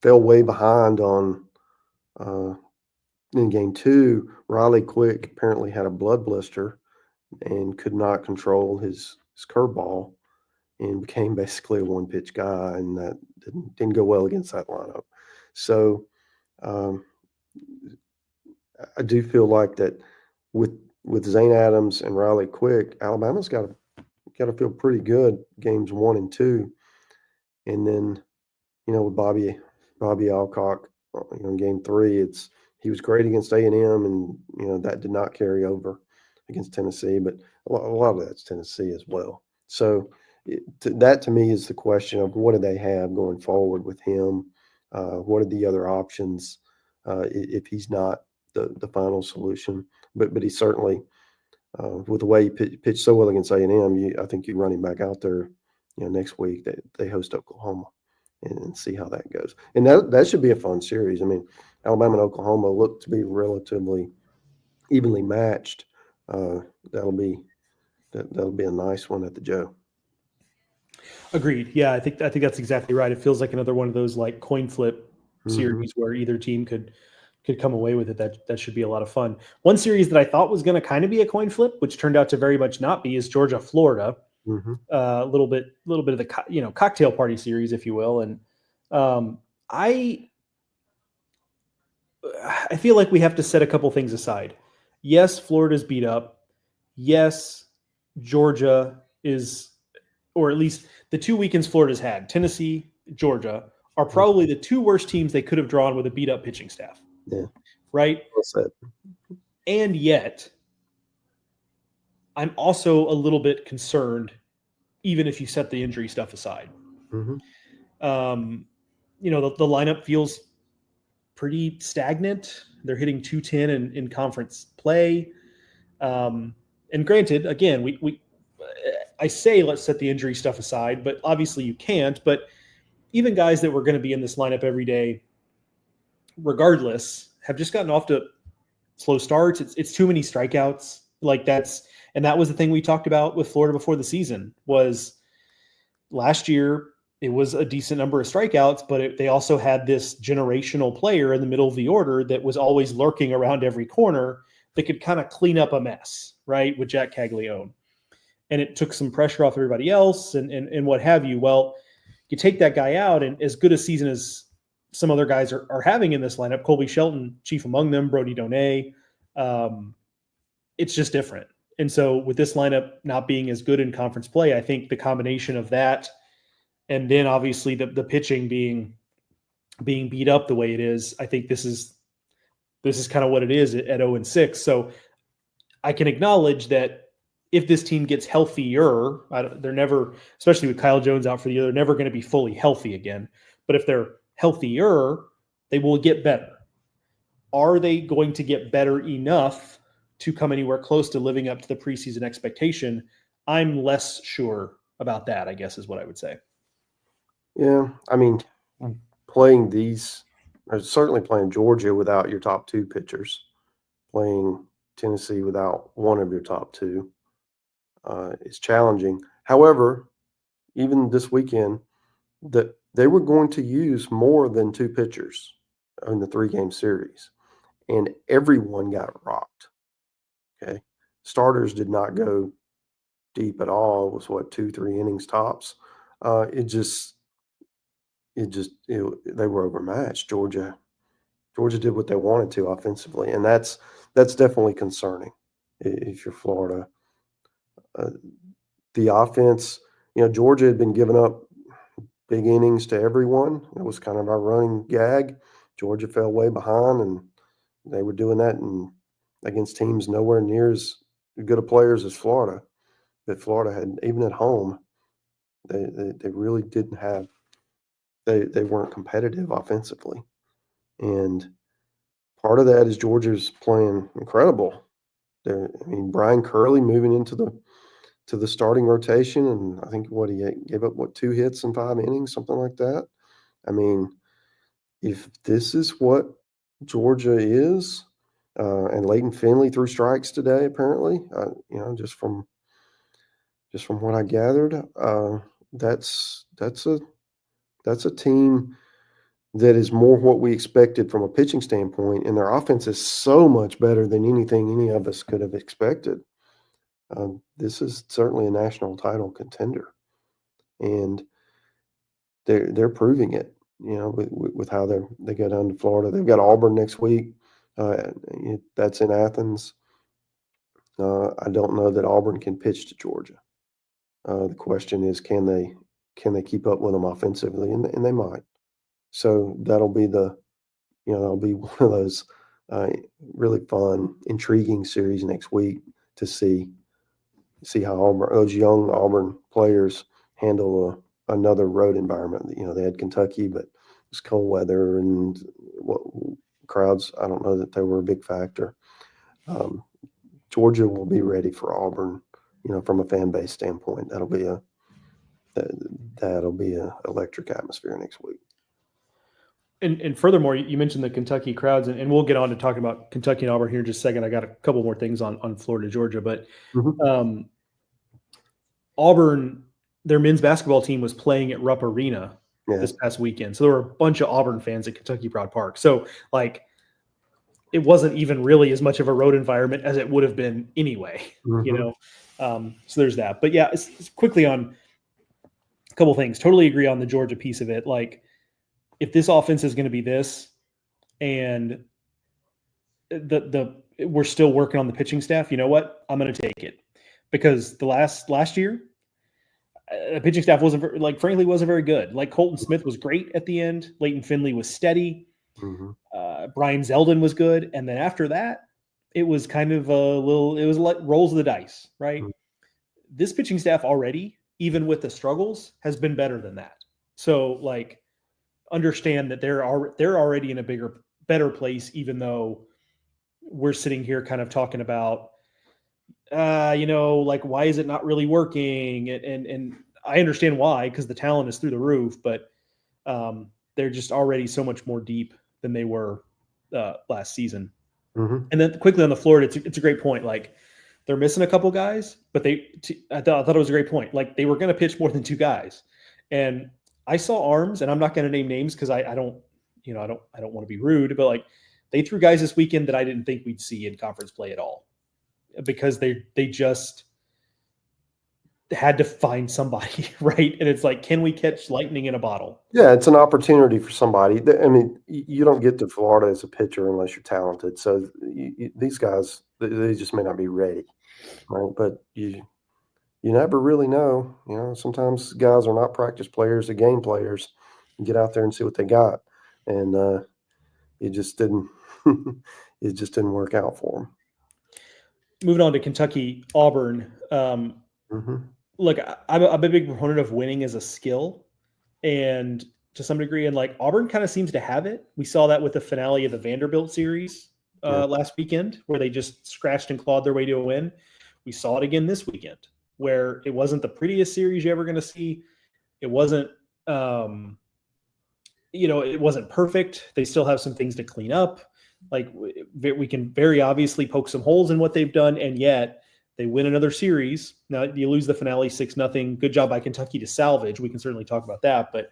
fell way behind on in game two. Riley Quick apparently had a blood blister and could not control his curveball and became basically a one-pitch guy, and that didn't go well against that lineup. So I do feel like that with Zane Adams and Riley Quick, Alabama's got to feel pretty good games 1 and 2, and then with Bobby Alcock, in game 3, he was great against A&M, and that did not carry over against Tennessee, but a lot of that's Tennessee as well. So that to me is the question of what do they have going forward with him? What are the other options if he's not the final solution? But he certainly, with the way he pitched so well against A&M, I think you run him back out there, next week. They host Oklahoma and see how that goes. And that should be a fun series. I mean, Alabama and Oklahoma look to be relatively evenly matched. That'll be a nice one at the Joe. Agreed. Yeah, I think that's exactly right. It feels like another one of those like coin flip series where either team could come away with it. That should be a lot of fun. One series that I thought was going to kind of be a coin flip, which turned out to very much not be, is Georgia Florida. A little bit of the cocktail party series, if you will. And I feel like we have to set a couple things aside. Yes, Florida's beat up. Yes, Georgia is, or at least the 2 weekends Florida's had, Tennessee, Georgia, are probably the 2 worst teams they could have drawn with a beat up pitching staff. Yeah. Right? Well said. And yet, I'm also a little bit concerned, even if you set the injury stuff aside. The lineup feels pretty stagnant. They're hitting 210 in conference play. And granted, again, I say let's set the injury stuff aside, but obviously you can't. But even guys that were going to be in this lineup every day, regardless, have just gotten off to slow starts. It's too many strikeouts. And that was the thing we talked about with Florida before the season. Was last year it was a decent number of strikeouts, but they also had this generational player in the middle of the order that was always lurking around every corner that could kind of clean up a mess, right, with Jack Caglione. And it took some pressure off everybody else and what have you. Well, you take that guy out, and as good a season as some other guys are having in this lineup, Colby Shelton, chief among them, Brody Donay, it's just different. And so with this lineup not being as good in conference play, I think the combination of that and then obviously the pitching being beat up the way it is, I think this is kind of what it is at 0-6. So I can acknowledge that if this team gets healthier, they're never, especially with Kyle Jones out for the year, they're never going to be fully healthy again. But if they're healthier, they will get better. Are they going to get better enough to come anywhere close to living up to the preseason expectation? I'm less sure about that, I guess, is what I would say. Yeah, I mean, playing certainly playing Georgia without your top 2 pitchers, playing Tennessee without one of your top 2 is challenging. However, even this weekend, that they were going to use more than 2 pitchers in the 3-game series, and everyone got rocked, okay? Starters did not go deep at all. It was, what, 2, 3 innings tops? They were overmatched. Georgia did what they wanted to offensively, and that's definitely concerning if you're Florida. The offense, Georgia had been giving up big innings to everyone. It was kind of our running gag. Georgia fell way behind, and they were doing that against teams nowhere near as good of players as Florida. That Florida had, even at home, they really didn't have. They weren't competitive offensively, and part of that is Georgia's playing incredible. Brian Curley moving into the starting rotation, and I think he gave up 2 hits in 5 innings, something like that. I mean, if this is what Georgia is, and Leighton Finley threw strikes today, apparently, just from what I gathered, that's a team that is more what we expected from a pitching standpoint, and their offense is so much better than anything any of us could have expected. This is certainly a national title contender, and they're proving it. With how they go down to Florida. They've got Auburn next week. That's in Athens. I don't know that Auburn can pitch to Georgia. The question is, can they keep up with them offensively, and they might. So that'll be that'll be one of those really fun, intriguing series next week to see how those young Auburn players handle another road environment. They had Kentucky, but it was cold weather and crowds. I don't know that they were a big factor. Georgia will be ready for Auburn. From a fan base standpoint, that'll be a electric atmosphere next week. And furthermore, you mentioned the Kentucky crowds, and we'll get on to talking about Kentucky and Auburn here in just a second. I got a couple more things on Florida, Georgia, but Auburn, their men's basketball team was playing at Rupp Arena this past weekend. So there were a bunch of Auburn fans at Kentucky Proud Park. So it wasn't even really as much of a road environment as it would have been anyway, so there's that. But yeah, it's quickly on a couple things. Totally agree on the Georgia piece of it. If this offense is going to be this, and we're still working on the pitching staff, you know what? I'm going to take it, because the last year, the pitching staff wasn't very good. Colton Smith was great at the end. Leighton Finley was steady. Brian Zeldin was good, and then after that, it was kind of it was like rolls of the dice, right? This pitching staff already, even with the struggles, has been better than that. So understand that they're already in a better place, even though we're sitting here kind of talking about, why is it not really working? And I understand why, because the talent is through the roof, but they're just already so much more deep than they were last season. And then quickly on the Florida, it's a great point. They're missing a couple guys, but I thought it was a great point. They were going to pitch more than 2 guys, and I saw arms, and I'm not going to name names because I don't want to be rude, but they threw guys this weekend that I didn't think we'd see in conference play at all, because they just had to find somebody, right? And it's can we catch lightning in a bottle? Yeah, it's an opportunity for somebody. You don't get to Florida as a pitcher unless you're talented. So these guys, they just may not be ready, right? But you never really know. Sometimes guys are not practice players, they're game players. You get out there and see what they got, and it just didn't. It just didn't work out for them. Moving on to Kentucky, Auburn. Look, I'm a big proponent of winning as a skill, and to some degree, and Auburn kind of seems to have it. We saw that with the finale of the Vanderbilt series last weekend, where they just scratched and clawed their way to a win. We saw it again this weekend, where it wasn't the prettiest series you're ever going to see. It wasn't, it wasn't perfect. They still have some things to clean up. We can very obviously poke some holes in what they've done, and yet They win another series. Now you lose the finale 6-0. Good job by Kentucky to salvage. We can certainly talk about that, but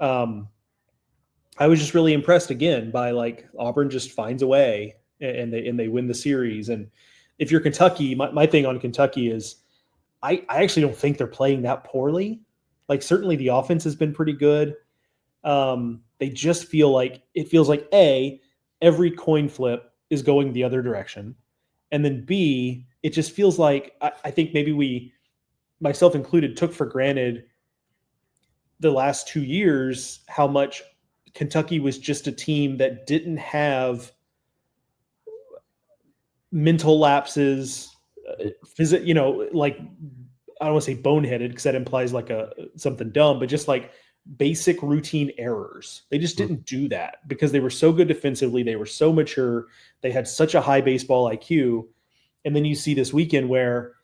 I was just really impressed again by like Auburn just finds a way and they win the series. And if you're Kentucky, my thing on Kentucky is I actually don't think they're playing that poorly. Like certainly the offense has been pretty good. They just feel like it feels like every coin flip is going the other direction. And then B, it just feels like I think maybe we, myself included, took for granted the last 2 years how much Kentucky was just a team that didn't have mental lapses, like I don't want to say boneheaded because that implies like something dumb, but just like basic routine errors. They just didn't do that because they were so good defensively. They were so mature. They had such a high baseball IQ. And then you see this weekend where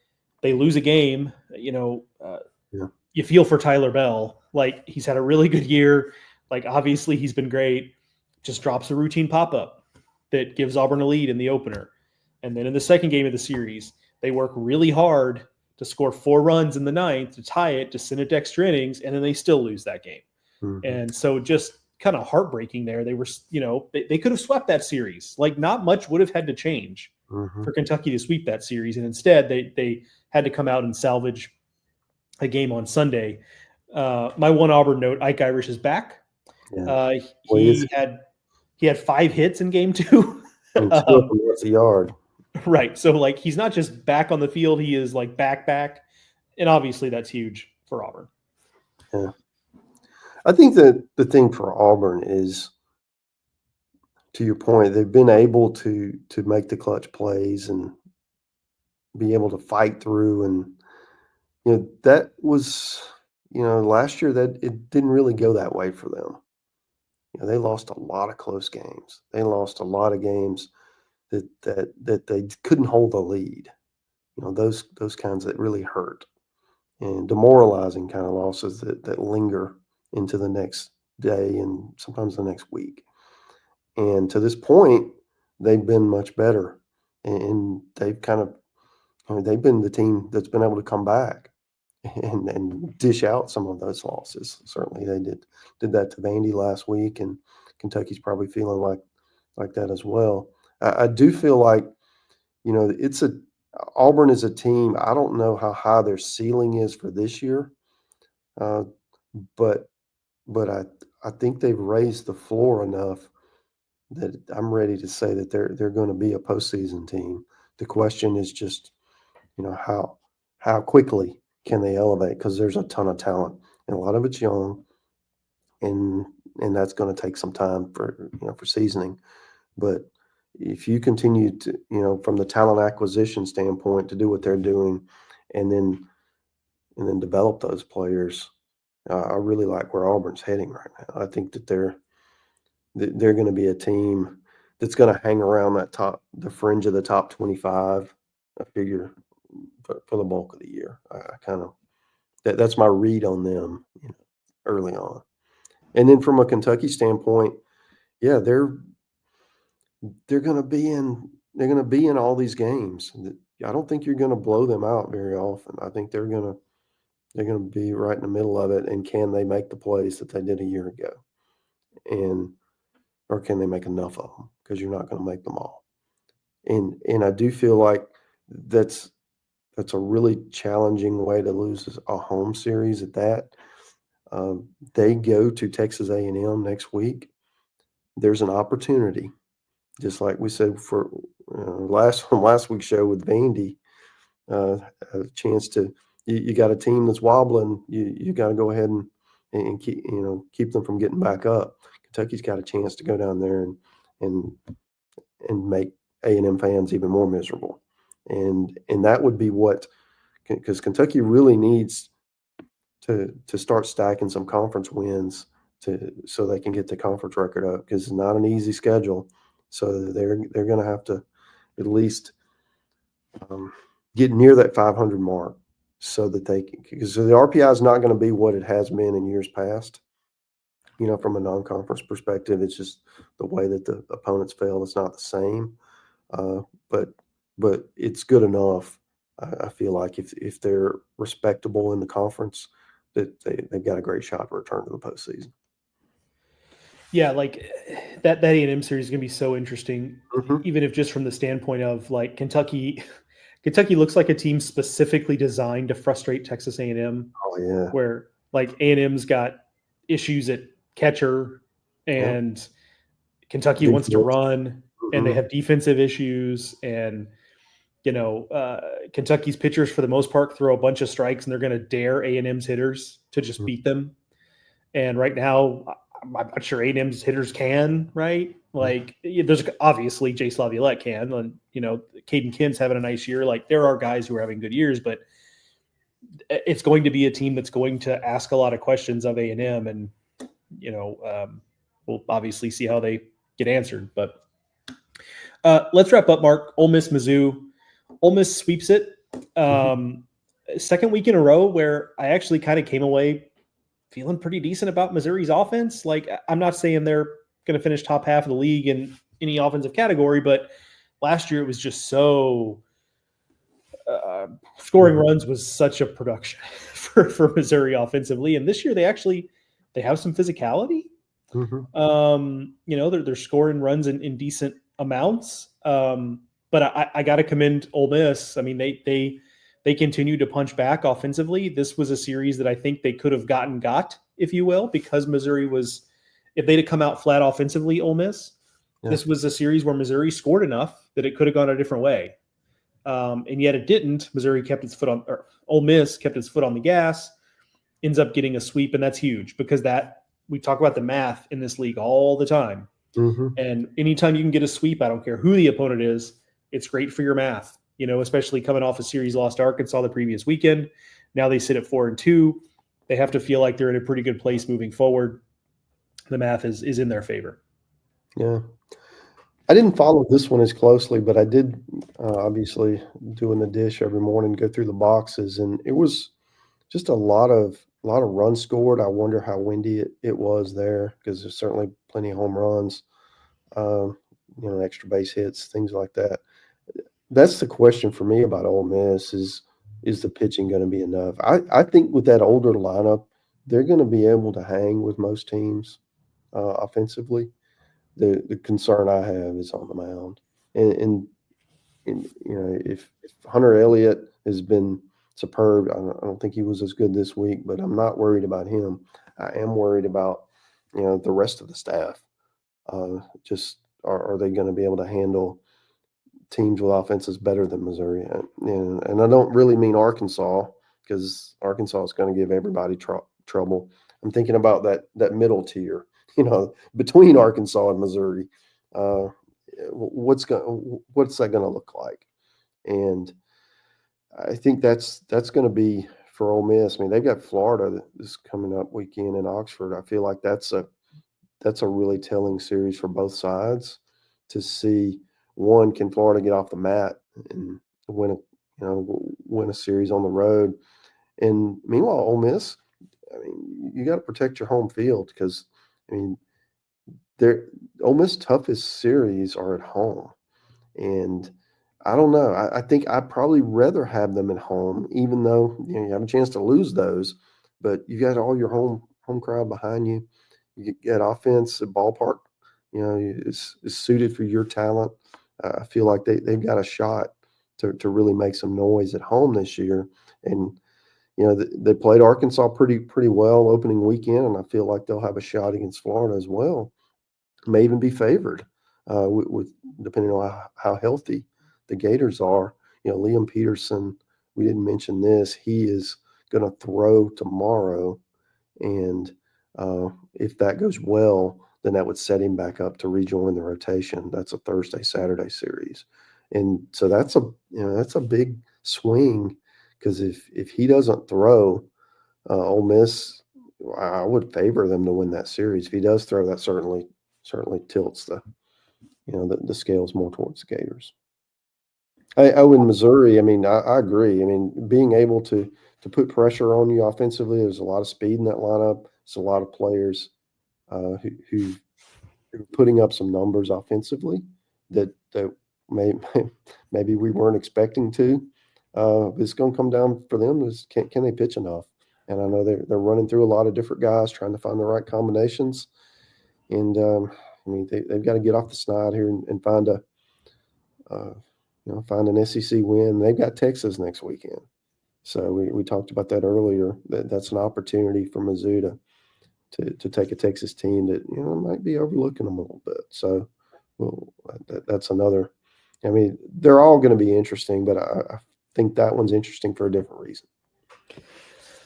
they lose a game, you feel for Tyler Bell. Like he's had a really good year. Like obviously he's been great. Just drops a routine pop-up that gives Auburn a lead in the opener. And then in the second game of the series, they work really hard to score 4 runs in the ninth to tie it, to send it to extra innings, and then they still lose that game. Mm-hmm. And so just kind of heartbreaking there. They were, they could have swept that series. Like not much would have had to change for Kentucky to sweep that series. And instead they had to come out and salvage a game on Sunday. My one Auburn note, Ike Irish is back. Yeah. He had 5 hits in game 2. That's a yard. Right. So like he's not just back on the field, he is like back. And obviously that's huge for Auburn. Yeah. I think that the thing for Auburn is, to your point, they've been able to make the clutch plays and be able to fight through. And that was, last year that it didn't really go that way for them. They lost a lot of close games. They lost a lot of games that they couldn't hold the lead. Those kinds that really hurt and demoralizing kind of losses that linger into the next day and sometimes the next week. And to this point, they've been much better, and they've they've been the team that's been able to come back and dish out some of those losses. Certainly, they did that to Vandy last week, and Kentucky's probably feeling like that as well. I do feel like, Auburn is a team. I don't know how high their ceiling is for this year, but I think they've raised the floor enough that I'm ready to say that they're going to be a postseason team. The question is just, how quickly can they elevate? Because there's a ton of talent, and a lot of it's young, and that's going to take some time for seasoning. But if you continue to, from the talent acquisition standpoint, to do what they're doing, and then develop those players, I really like where Auburn's heading right now. I think that they're going to be a team that's going to hang around the fringe of the top 25. I figure for the bulk of the year. I kind of that's my read on them, early on. And then from a Kentucky standpoint, yeah, they're going to be in all these games. I don't think you're going to blow them out very often. I think they're going to be right in the middle of it. And can they make the plays that they did a year ago? Or can they make enough of them? Because you're not going to make them all. And I do feel like that's a really challenging way to lose a home series at that. They go to Texas A&M next week. There's an opportunity, just like we said for last week's show with Vandy, a chance to you got a team that's wobbling. You got to go ahead and keep them from getting back up. Kentucky's got a chance to go down there and make A&M fans even more miserable, and that would be because Kentucky really needs to start stacking some conference wins so they can get the conference record up, because it's not an easy schedule. So they're going to have to at least get near that 500 mark so that because the RPI is not going to be what it has been in years past. From a non-conference perspective, it's just the way that the opponents fail. It's not the same, but it's good enough I feel like if they're respectable in the conference, that they've got a great shot to return to the postseason. Yeah, like that A&M series is going to be so interesting, Mm-hmm. even if just from the standpoint of like Kentucky. Kentucky looks like a team specifically designed to frustrate Texas A&M, Oh yeah, where like A&M's got issues at catcher, yeah. and Kentucky wants to Defense. run, and they Mm-hmm. have defensive issues, and Kentucky's pitchers for the most part throw a bunch of strikes, and they're going to dare A&M's hitters to just beat them. And right now, I'm not sure A&M's hitters can, right? Like, there's obviously Jace Laviolette can, and Caden Kent's having a nice year. Like, there are guys who are having good years, but it's going to be a team that's going to ask a lot of questions of A&M, and we'll obviously see how they get answered. But let's wrap up, Mark. Ole Miss, Mizzou. Ole Miss sweeps it. Second week in a row where I actually kind of came away feeling pretty decent about Missouri's offense. Like, I'm not saying they're going to finish top half of the league in any offensive category, but last year it was just so scoring runs was such a production for Missouri offensively. And this year they have some physicality. They're scoring runs in decent amounts. But I got to commend Ole Miss. I mean, they continue to punch back offensively. This was a series that I think they could have got, if you will, because Missouri was, if they'd have come out flat offensively, Ole Miss, this was a series where Missouri scored enough that it could have gone a different way. And yet it didn't. Ole Miss kept its foot on the gas, ends up getting a sweep, and that's huge because we talk about the math in this league all the time. And anytime you can get a sweep, I don't care who the opponent is, it's great for your math, especially coming off a series lost to Arkansas the previous weekend. Now they sit at 4-2. They have to feel like they're in a pretty good place moving forward. The math is in their favor. Yeah. I didn't follow this one as closely, but I did obviously doing the dish every morning, go through the boxes, and it was just a lot of runs scored. I wonder how windy it was there because there's certainly plenty of home runs, extra base hits, things like that. That's the question for me about Ole Miss is the pitching going to be enough? I think with that older lineup, they're going to be able to hang with most teams offensively. The concern I have is on the mound, and if Hunter Elliott has been superb, I don't think he was as good this week, but I'm not worried about him. I am worried about the rest of the staff. Just are they going to be able to handle teams with offenses better than Missouri? And I don't really mean Arkansas because Arkansas is going to give everybody trouble. I'm thinking about that middle tier, between Arkansas and Missouri. What's that going to look like? And I think that's going to be for Ole Miss. I mean, they've got Florida this coming up weekend in Oxford. I feel like that's a really telling series for both sides to see. One, can Florida get off the mat and win a series on the road? And meanwhile, Ole Miss, I mean, you got to protect your home field because, I mean, Ole Miss toughest series are at home, and I don't know. I think I'd probably rather have them at home, even though you have a chance to lose those. But you got all your home crowd behind you. You get offense at ballpark, is suited for your talent. I feel like they've got a shot to really make some noise at home this year. And they played Arkansas pretty well opening weekend, and I feel like they'll have a shot against Florida as well. May even be favored with depending on how healthy the Gators are. Liam Peterson, we didn't mention this. He is going to throw tomorrow, and if that goes well, then that would set him back up to rejoin the rotation. That's a Thursday-Saturday series, and so that's a big swing because if he doesn't throw, Ole Miss, I would favor them to win that series. If he does throw, that certainly tilts the scales more towards the Gators. In Missouri, I mean, I agree. I mean, being able to put pressure on you offensively, there's a lot of speed in that lineup. It's a lot of players who are putting up some numbers offensively that maybe we weren't expecting to. It's going to come down for them is can they pitch enough? And I know they're running through a lot of different guys trying to find the right combinations. And I mean they've got to get off the snide here and find a find an SEC win. They've got Texas next weekend. So we talked about that earlier. That's an opportunity for Mizzou to take a Texas team that might be overlooking them a little bit. So, well, that's another. I mean, they're all going to be interesting, but I think that one's interesting for a different reason.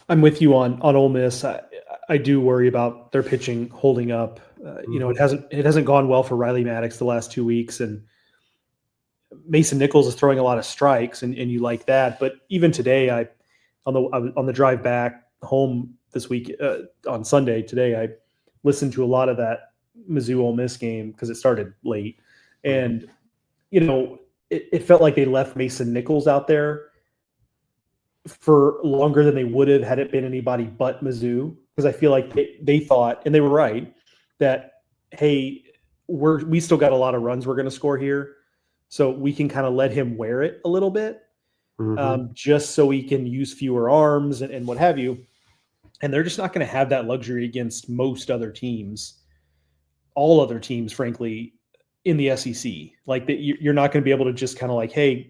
I'm with you on Ole Miss. I do worry about their pitching holding up. It hasn't gone well for Riley Maddox the last 2 weeks, and Mason Nichols is throwing a lot of strikes, and you like that. But even today, on the drive back home this week on Sunday today, I listened to a lot of that Mizzou Ole Miss game because it started late, and it felt like they left Mason Nichols out there for longer than they would have had it been anybody but Mizzou, because I feel like they thought, and they were right, that hey, we still got a lot of runs we're going to score here, so we can kind of let him wear it a little bit, just so he can use fewer arms and what have you. And they're just not going to have that luxury against most other teams, all other teams, frankly, in the SEC. Like you're not going to be able to just kind of like, hey,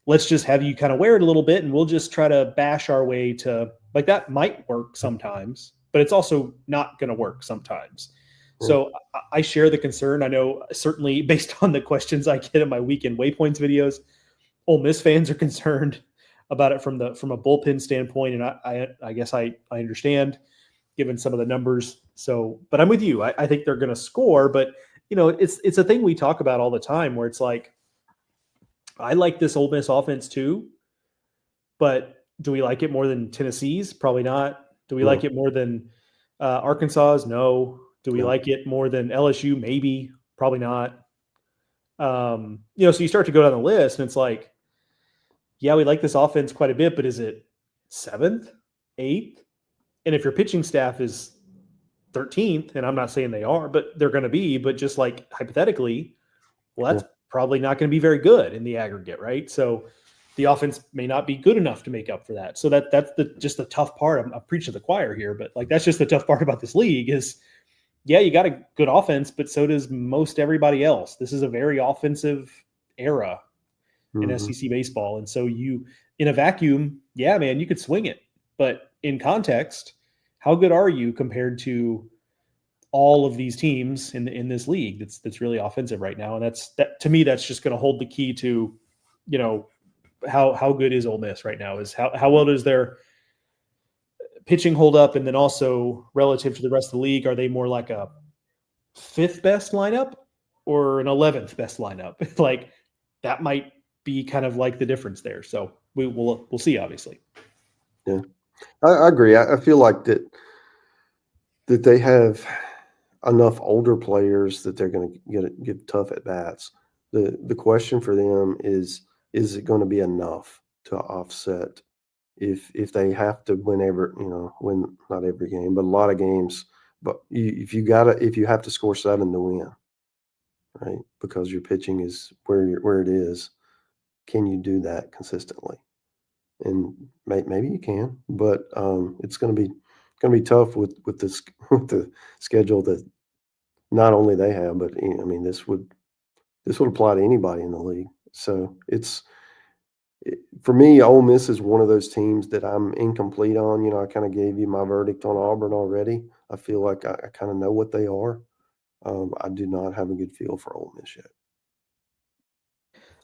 let's just have you kind of wear it a little bit, and we'll just try to bash our way to, like, that might work sometimes, but it's also not going to work sometimes. So I share the concern. I know certainly based on the questions I get in my weekend waypoints videos, Ole Miss fans are concerned about it from a bullpen standpoint. And I guess I understand given some of the numbers. So, but I'm with you. I think they're going to score, but it's a thing we talk about all the time where it's like, I like this Ole Miss offense too, but do we like it more than Tennessee's? Probably not. Do we like it more than Arkansas's? No. Do we like it more than LSU? Maybe. Probably not. So you start to go down the list, and it's like, yeah, we like this offense quite a bit, but is it 7th, 8th? And if your pitching staff is 13th, and I'm not saying they are, but they're going to be, but just like hypothetically, well, that's probably not going to be very good in the aggregate, right? So the offense may not be good enough to make up for that. So that's just the tough part. I'm preaching to the choir here, but like that's just the tough part about this league is, yeah, you got a good offense, but so does most everybody else. This is a very offensive era in SEC baseball. And so in a vacuum, yeah, man, you could swing it. But in context, how good are you compared to all of these teams in this league that's really offensive right now? And that to me, that's just going to hold the key to, how good is Ole Miss right now, is how well does their pitching hold up? And then also relative to the rest of the league, are they more like a 5th best lineup or an 11th best lineup? Like that might be kind of like the difference there. So we'll see, obviously. Yeah, I agree. I feel like that they have enough older players that they're going to get tough at bats. The question for them is it going to be enough to offset if they have to win win not every game, but a lot of games. But if you have to score 7 to win, right? Because your pitching is where it is, can you do that consistently? And maybe you can, but it's going to be tough with the schedule that not only they have, but I mean this would apply to anybody in the league. So for me, Ole Miss is one of those teams that I'm incomplete on. I kind of gave you my verdict on Auburn already. I feel like I kind of know what they are. I do not have a good feel for Ole Miss yet.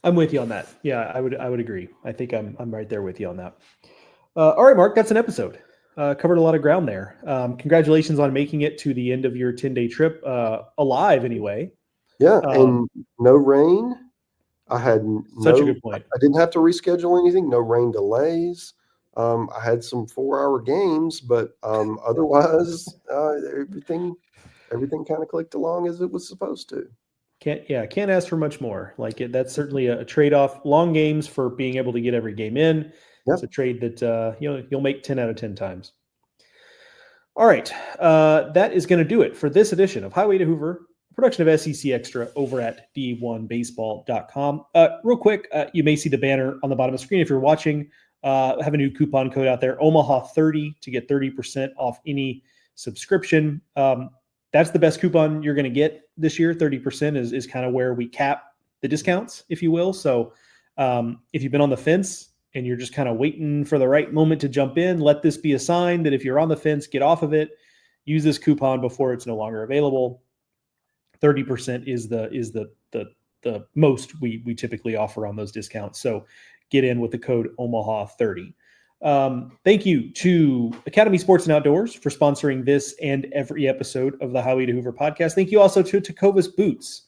I'm with you on that. Yeah, I would agree. I think I'm right there with you on that. All right, Mark, that's an episode. Covered a lot of ground there. Congratulations on making it to the end of your 10-day trip, alive anyway. Yeah, and no rain. I had such a good point. I didn't have to reschedule anything. No rain delays. I had some 4-hour games, but otherwise, everything kind of clicked along as it was supposed to. Can't ask for much more. Like that's certainly a trade-off. Long games for being able to get every game in. Yep. It's a trade that you'll make 10 out of 10 times. All right, that is going to do it for this edition of Highway to Hoover, production of SEC Extra over at d1baseball.com. Real quick, you may see the banner on the bottom of the screen if you're watching. Have a new coupon code out there, Omaha30, to get 30% off any subscription. That's the best coupon you're going to get this year. 30% is kind of where we cap the discounts, if you will. So if you've been on the fence and you're just kind of waiting for the right moment to jump in, let this be a sign that if you're on the fence, get off of it. Use this coupon before it's no longer available. 30% is the most we typically offer on those discounts. So get in with the code Omaha30. Thank you to Academy Sports and Outdoors for sponsoring this and every episode of the Highway to Hoover podcast. Thank you also to Tecovas Boots,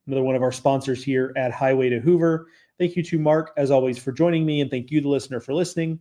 another one of our sponsors here at Highway to Hoover. Thank you to Mark, as always, for joining me, and thank you, the listener, for listening.